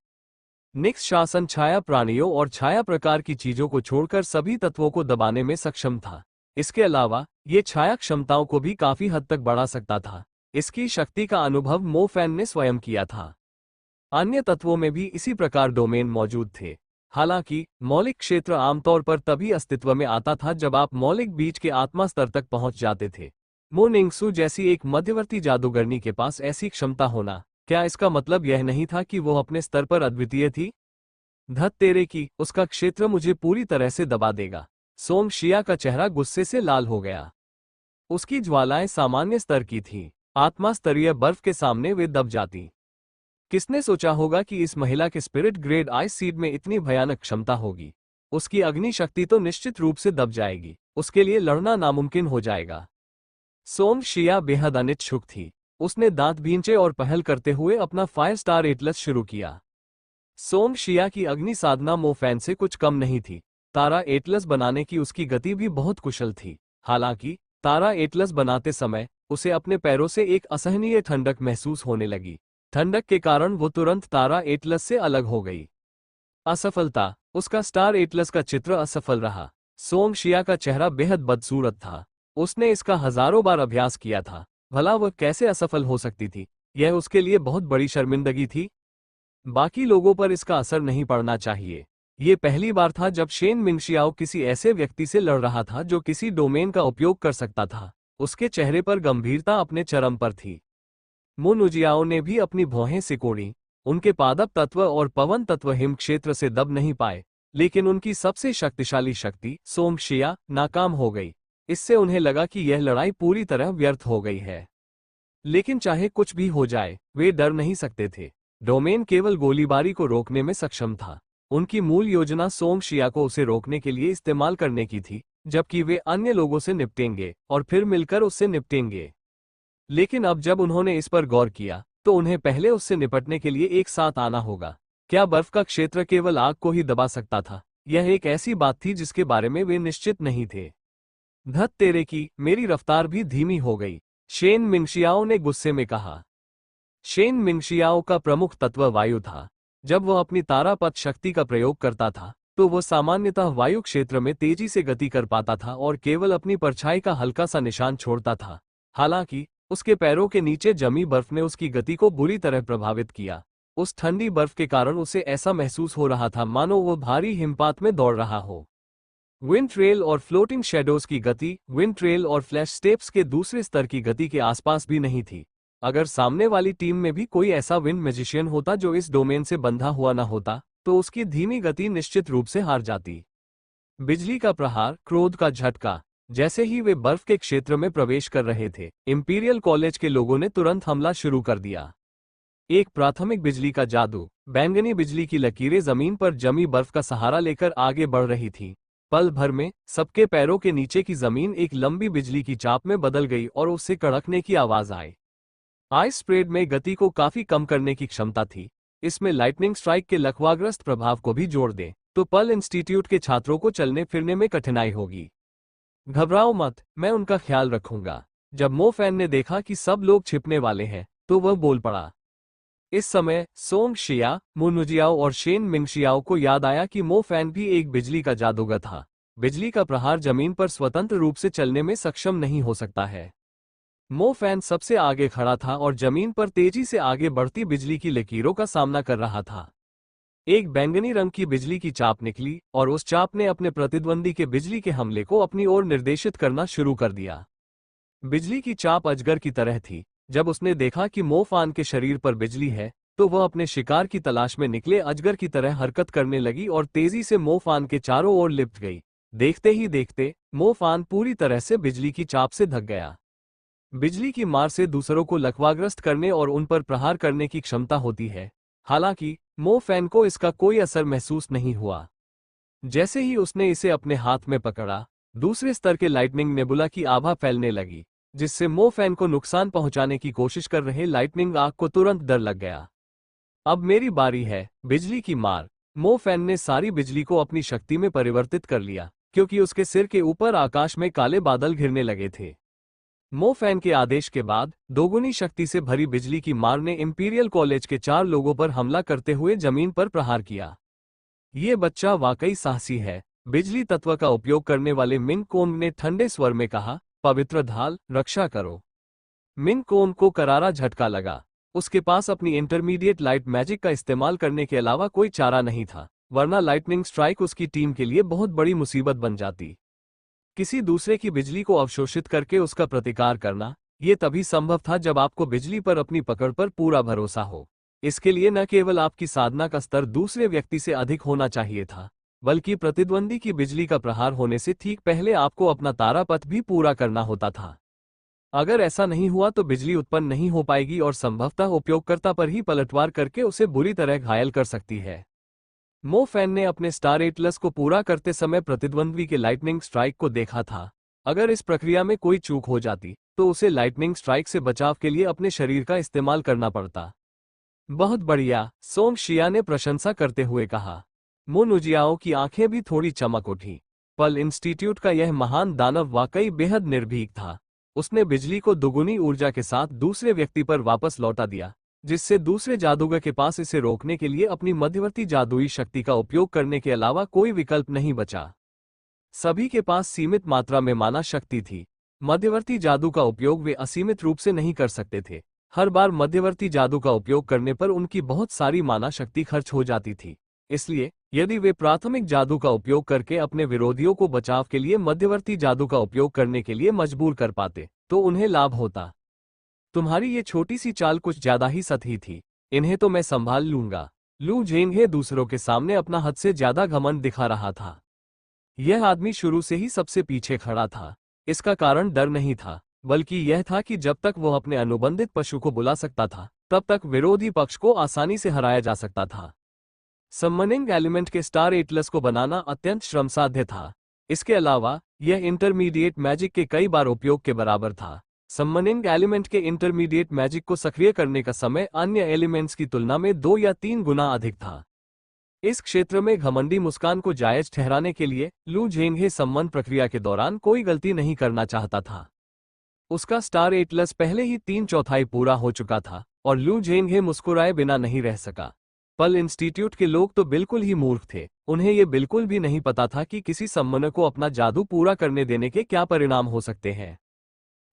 निक्स शासन छाया प्राणियों और छाया प्रकार की चीजों को छोड़कर सभी तत्वों को दबाने में सक्षम था। इसके अलावा ये छाया क्षमताओं को भी काफी हद तक बढ़ा सकता था। इसकी शक्ति का अनुभव मो फैन ने स्वयं किया था। अन्य तत्वों में भी इसी प्रकार डोमेन मौजूद थे। हालांकि मौलिक क्षेत्र आमतौर पर तभी अस्तित्व में आता था जब आप मौलिक बीज के आत्मा स्तर तक पहुंच जाते थे। मुनिंगसू जैसी एक मध्यवर्ती जादूगरनी के पास ऐसी क्षमता होना, क्या इसका मतलब यह नहीं था कि वो अपने स्तर पर अद्वितीय थी? धत तेरे की, उसका क्षेत्र मुझे पूरी तरह से दबा देगा। सोंग शिया का चेहरा गुस्से से लाल हो गया। उसकी ज्वालाएं सामान्य स्तर की थीं। आत्मा स्तरीय बर्फ के सामने वे दब जाती। किसने सोचा होगा कि इस महिला के स्पिरिट ग्रेड आइस सीड में इतनी भयानक क्षमता होगी? उसकी अग्नि शक्ति तो निश्चित रूप से दब जाएगी। उसके लिए लड़ना नामुमकिन हो जाएगा। सोंग शिया बेहद अनिच्छुक थी। उसने दांत भींचे और पहल करते हुए अपना फायर स्टार एटलस शुरू किया। सोंग शिया की अग्नि साधना मो फैन से कुछ कम नहीं थी। तारा एटलस बनाने की उसकी गति भी बहुत कुशल थी। हालांकि तारा एटलस बनाते समय उसे अपने पैरों से एक असहनीय ठंडक महसूस होने लगी। ठंडक के कारण वो तुरंत तारा एटलस से अलग हो गई। असफलता। उसका स्टार एटलस का चित्र असफल रहा। सोंग शिया का चेहरा बेहद बदसूरत था। उसने इसका हजारों बार अभ्यास किया था। भला वह कैसे असफल हो सकती थी? यह उसके लिए बहुत बड़ी शर्मिंदगी थी। बाकी लोगों पर इसका असर नहीं पड़ना चाहिए। ये पहली बार था जब शेन मिंगशियाओ किसी ऐसे व्यक्ति से लड़ रहा था जो किसी डोमेन का उपयोग कर सकता था। उसके चेहरे पर गंभीरता अपने चरम पर थी। मुन उजियाओ ने भी अपनी भौहें सिकोड़ी। उनके पादप तत्व और पवन तत्व हिम क्षेत्र से दब नहीं पाए, लेकिन उनकी सबसे शक्तिशाली शक्ति सोंग शिया नाकाम हो गई। इससे उन्हें लगा कि यह लड़ाई पूरी तरह व्यर्थ हो गई है। लेकिन चाहे कुछ भी हो जाए, वे डर नहीं सकते थे। डोमेन केवल गोलीबारी को रोकने में सक्षम था। उनकी मूल योजना सोंग शिया को उसे रोकने के लिए इस्तेमाल करने की थी, जबकि वे अन्य लोगों से निपटेंगे और फिर मिलकर उससे निपटेंगे। लेकिन अब जब उन्होंने इस पर गौर किया, तो उन्हें पहले उससे निपटने के लिए एक साथ आना होगा। क्या बर्फ का क्षेत्र केवल आग को ही दबा सकता था, यह एक ऐसी बात थी जिसके बारे में वे निश्चित नहीं थे। धत तेरे की, मेरी रफ्तार भी धीमी हो गई, शेन मिंगशियाओ ने गुस्से में कहा। शेन मिंगशियाओ का प्रमुख तत्व वायु था। जब वह अपनी तारापथ शक्ति का प्रयोग करता था तो वह सामान्यतः वायु क्षेत्र में तेजी से गति कर पाता था और केवल अपनी परछाई का हल्का सा निशान छोड़ता था। हालांकि उसके पैरों के नीचे जमी बर्फ ने उसकी गति को बुरी तरह प्रभावित किया। उस ठंडी बर्फ के कारण उसे ऐसा महसूस हो रहा था मानो वह भारी हिमपात में दौड़ रहा हो। विंड ट्रेल और फ्लोटिंग शैडोज की गति विंड ट्रेल और फ्लैश स्टेप्स के दूसरे स्तर की गति के आसपास भी नहीं थी। अगर सामने वाली टीम में भी कोई ऐसा विंड मैजिशियन होता जो इस डोमेन से बंधा हुआ न होता तो उसकी धीमी गति निश्चित रूप से हार जाती। बिजली का प्रहार, क्रोध का झटका। जैसे ही वे बर्फ के क्षेत्र में प्रवेश कर रहे थे, इंपीरियल कॉलेज के लोगों ने तुरंत हमला शुरू कर दिया। एक प्राथमिक बिजली का जादू, बैंगनी बिजली की लकीरें जमीन पर जमी बर्फ का सहारा लेकर आगे बढ़ रही थीं। पल भर में सबके पैरों के नीचे की जमीन एक लंबी बिजली की चाप में बदल गई और उससे कड़कने की आवाज आई। आइस स्प्रेड में गति को काफी कम करने की क्षमता थी। इसमें लाइटनिंग स्ट्राइक के लकवाग्रस्त प्रभाव को भी जोड़ दें तो पर्ल इंस्टीट्यूट के छात्रों को चलने फिरने में कठिनाई होगी। घबराओ मत, मैं उनका ख्याल रखूंगा। जब मो फैन ने देखा कि सब लोग छिपने वाले हैं तो वह बोल पड़ा। इस समय सोंग शिया, मु नुजियाओ और शेन मिंगशियाओ को याद आया कि मो फैन भी एक बिजली का जादूगर था। बिजली का प्रहार जमीन पर स्वतंत्र रूप से चलने में सक्षम नहीं हो सकता है। मो फैन सबसे आगे खड़ा था और जमीन पर तेजी से आगे बढ़ती बिजली की लकीरों का सामना कर रहा था। एक बैंगनी रंग की बिजली की चाप निकली और उस चाप ने अपने प्रतिद्वंदी के बिजली के हमले को अपनी ओर निर्देशित करना शुरू कर दिया। बिजली की चाप अजगर की तरह थी। जब उसने देखा कि मो फैन के शरीर पर बिजली है तो वह अपने शिकार की तलाश में निकले अजगर की तरह हरकत करने लगी और तेजी से मो फैन के चारों ओर लिपट गई। देखते ही देखते मो फैन पूरी तरह से बिजली की चाप से ढक गया। बिजली की मार से दूसरों को लकवाग्रस्त करने और उन पर प्रहार करने की क्षमता होती है। हालांकि मो फैन को इसका कोई असर महसूस नहीं हुआ। जैसे ही उसने इसे अपने हाथ में पकड़ा, दूसरे स्तर के लाइटनिंग नेबुला की आभा फैलने लगी, जिससे मो फैन को नुकसान पहुंचाने की कोशिश कर रहे लाइटनिंग आग को तुरंत डर लग गया। अब मेरी बारी है, बिजली की मार। मो फैन ने सारी बिजली को अपनी शक्ति में परिवर्तित कर लिया, क्योंकि उसके सिर के ऊपर आकाश में काले बादल घिरने लगे थे। मो फैन के आदेश के बाद दोगुनी शक्ति से भरी बिजली की मार ने इंपीरियल कॉलेज के 4 लोगों पर हमला करते हुए जमीन पर प्रहार किया। ये बच्चा वाकई साहसी है, बिजली तत्व का उपयोग करने वाले मिंग कोम ने ठंडे स्वर में कहा। पवित्र ढाल, रक्षा करो। मिंग कोम को करारा झटका लगा। उसके पास अपनी इंटरमीडिएट लाइट मैजिक का इस्तेमाल करने के अलावा कोई चारा नहीं था, वरना लाइटनिंग स्ट्राइक उसकी टीम के लिए बहुत बड़ी मुसीबत बन जाती। किसी दूसरे की बिजली को अवशोषित करके उसका प्रतिकार करना, ये तभी संभव था जब आपको बिजली पर अपनी पकड़ पर पूरा भरोसा हो। इसके लिए न केवल आपकी साधना का स्तर दूसरे व्यक्ति से अधिक होना चाहिए था, बल्कि प्रतिद्वंदी की बिजली का प्रहार होने से ठीक पहले आपको अपना तारापथ भी पूरा करना होता था। अगर ऐसा नहीं हुआ तो बिजली उत्पन्न नहीं हो पाएगी और संभवतः उपयोगकर्ता पर ही पलटवार करके उसे बुरी तरह घायल कर सकती है। मो फैन ने अपने स्टार एटलस को पूरा करते समय प्रतिद्वंद्वी के लाइटनिंग स्ट्राइक को देखा था। अगर इस प्रक्रिया में कोई चूक हो जाती तो उसे लाइटनिंग स्ट्राइक से बचाव के लिए अपने शरीर का इस्तेमाल करना पड़ता। बहुत बढ़िया, सोंग शिया ने प्रशंसा करते हुए कहा। मु नुजियाओ की आंखें भी थोड़ी चमक उठी। पर्ल इंस्टीट्यूट का यह महान दानव वाकई बेहद निर्भीक था। उसने बिजली को दुगुनी ऊर्जा के साथ दूसरे व्यक्ति पर वापस लौटा दिया, जिससे दूसरे जादूगर के पास इसे रोकने के लिए अपनी मध्यवर्ती जादुई शक्ति का उपयोग करने के अलावा कोई विकल्प नहीं बचा। सभी के पास सीमित मात्रा में माना शक्ति थी। मध्यवर्ती जादू का उपयोग वे असीमित रूप से नहीं कर सकते थे। हर बार मध्यवर्ती जादू का उपयोग करने पर उनकी बहुत सारी माना शक्ति खर्च हो जाती थी। इसलिए यदि वे प्राथमिक जादू का उपयोग करके अपने विरोधियों को बचाव के लिए मध्यवर्ती जादू का उपयोग करने के लिए मजबूर कर पाते तो उन्हें लाभ होता। तुम्हारी ये छोटी सी चाल कुछ ज्यादा ही सतही थी। इन्हें तो मैं संभाल लूंगा। लू जेंगे दूसरों के सामने अपना हद से ज्यादा घमंड दिखा रहा था। यह आदमी शुरू से ही सबसे पीछे खड़ा था। इसका कारण डर नहीं था, बल्कि यह था कि जब तक वह अपने अनुबंधित पशु को बुला सकता था तब तक विरोधी पक्ष को आसानी से हराया जा सकता था। समनिंग एलिमेंट के स्टार एटलस को बनाना अत्यंत श्रमसाध्य था। इसके अलावा यह इंटरमीडिएट मैजिक के कई बार उपयोग के बराबर था। समनिंग एलिमेंट के इंटरमीडिएट मैजिक को सक्रिय करने का समय अन्य एलिमेंट्स की तुलना में 2 या 3 गुना अधिक था। इस क्षेत्र में घमंडी मुस्कान को जायज ठहराने के लिए लू झेंगे संबंध प्रक्रिया के दौरान कोई गलती नहीं करना चाहता था। उसका स्टार एटलस पहले ही 3/4 पूरा हो चुका था और लू झेंगे मुस्कुराए बिना नहीं रह सका। पल इंस्टीट्यूट के लोग तो बिल्कुल ही मूर्ख थे, उन्हें ये बिल्कुल भी नहीं पता था कि किसी सम्मन को अपना जादू पूरा करने देने के क्या परिणाम हो सकते हैं।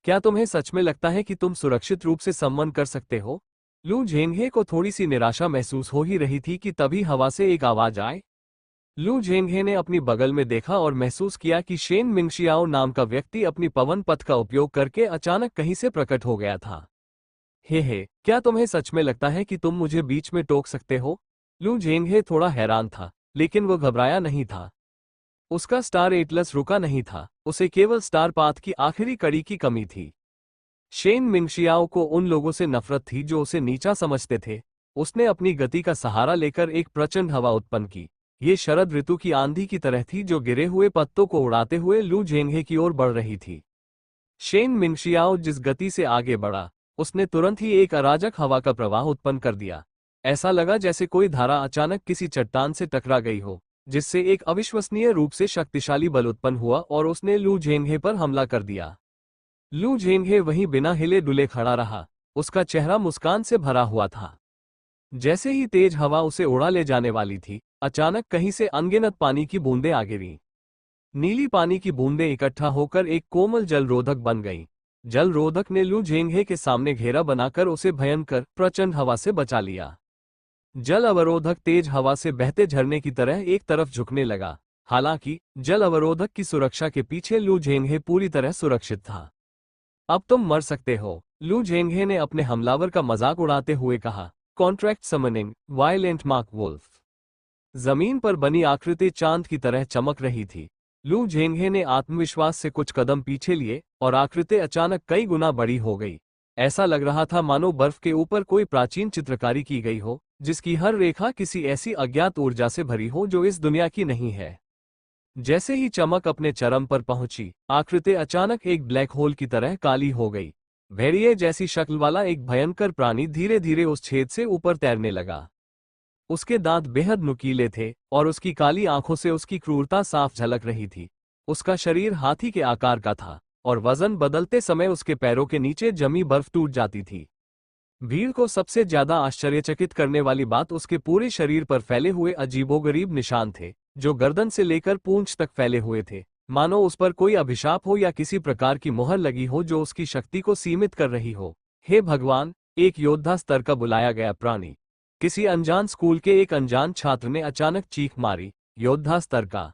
क्या तुम्हें सच में लगता है कि तुम सुरक्षित रूप से सम्मन कर सकते हो? लू झेंगे को थोड़ी सी निराशा महसूस हो ही रही थी कि तभी हवा से एक आवाज आए। लू झेंगे ने अपनी बगल में देखा और महसूस किया कि शेन मिंगशियाओ नाम का व्यक्ति अपनी पवन पथ का उपयोग करके अचानक कहीं से प्रकट हो गया था। हे, क्या तुम्हें सच में लगता है कि तुम मुझे बीच में टोक सकते हो? लू झेंगे थोड़ा हैरान था, लेकिन वो घबराया नहीं था। उसका स्टार एटलस रुका नहीं था, उसे केवल स्टार पाथ की आखिरी कड़ी की कमी थी। शेन मिंगशियाओ को उन लोगों से नफरत थी जो उसे नीचा समझते थे। उसने अपनी गति का सहारा लेकर एक प्रचंड हवा उत्पन्न की। ये शरद ऋतु की आंधी की तरह थी जो गिरे हुए पत्तों को उड़ाते हुए लू झेंगे की ओर बढ़ रही थी। शेन मिंगशियाओ जिस गति से आगे बढ़ा, उसने तुरंत ही एक अराजक हवा का प्रवाह उत्पन्न कर दिया। ऐसा लगा जैसे कोई धारा अचानक किसी चट्टान से टकरा गई हो, जिससे एक अविश्वसनीय रूप से शक्तिशाली बल उत्पन्न हुआ और उसने लू झेंगे पर हमला कर दिया। लू झेंगे वहीं बिना हिले डुले खड़ा रहा, उसका चेहरा मुस्कान से भरा हुआ था। जैसे ही तेज हवा उसे उड़ा ले जाने वाली थी, अचानक कहीं से अनगिनत पानी की बूंदें आ गिरीं। नीली पानी की बूंदें इकट्ठा होकर एक कोमल जलरोधक बन गईं। जलरोधक ने लू झेंगे के सामने घेरा बनाकर उसे भयंकर प्रचंड हवा से बचा लिया। जल अवरोधक तेज हवा से बहते झरने की तरह एक तरफ झुकने लगा। हालांकि जल अवरोधक की सुरक्षा के पीछे लू झेंगे पूरी तरह सुरक्षित था। अब तुम मर सकते हो, लू झेंगे ने अपने हमलावर का मजाक उड़ाते हुए कहा। Contract summoning violent Mark Wolf. जमीन पर बनी आकृति चांद की तरह चमक रही थी। लू झेंगे ने आत्मविश्वास से कुछ कदम पीछे लिए और आकृति अचानक कई गुना बड़ी हो गई। ऐसा लग रहा था मानो बर्फ के ऊपर कोई प्राचीन चित्रकारी की गई हो, जिसकी हर रेखा किसी ऐसी अज्ञात ऊर्जा से भरी हो जो इस दुनिया की नहीं है। जैसे ही चमक अपने चरम पर पहुंची, आकृति अचानक एक ब्लैक होल की तरह काली हो गई। भेड़िए जैसी शक्ल वाला एक भयंकर प्राणी धीरे धीरे उस छेद से ऊपर तैरने लगा। उसके दांत बेहद नुकीले थे और उसकी काली आंखों से उसकी क्रूरता साफ झलक रही थी। उसका शरीर हाथी के आकार का था और वजन बदलते समय उसके पैरों के नीचे जमी बर्फ टूट जाती थी। भीड़ को सबसे ज्यादा आश्चर्यचकित करने वाली बात उसके पूरे शरीर पर फैले हुए अजीबोगरीब निशान थे, जो गर्दन से लेकर पूंछ तक फैले हुए थे, मानो उस पर कोई अभिशाप हो या किसी प्रकार की मुहर लगी हो जो उसकी शक्ति को सीमित कर रही हो। हे भगवान, एक योद्धा स्तर का बुलाया गया प्राणी। किसी अनजान स्कूल के एक अनजान छात्र ने अचानक चीख मारी। योद्धा स्तर का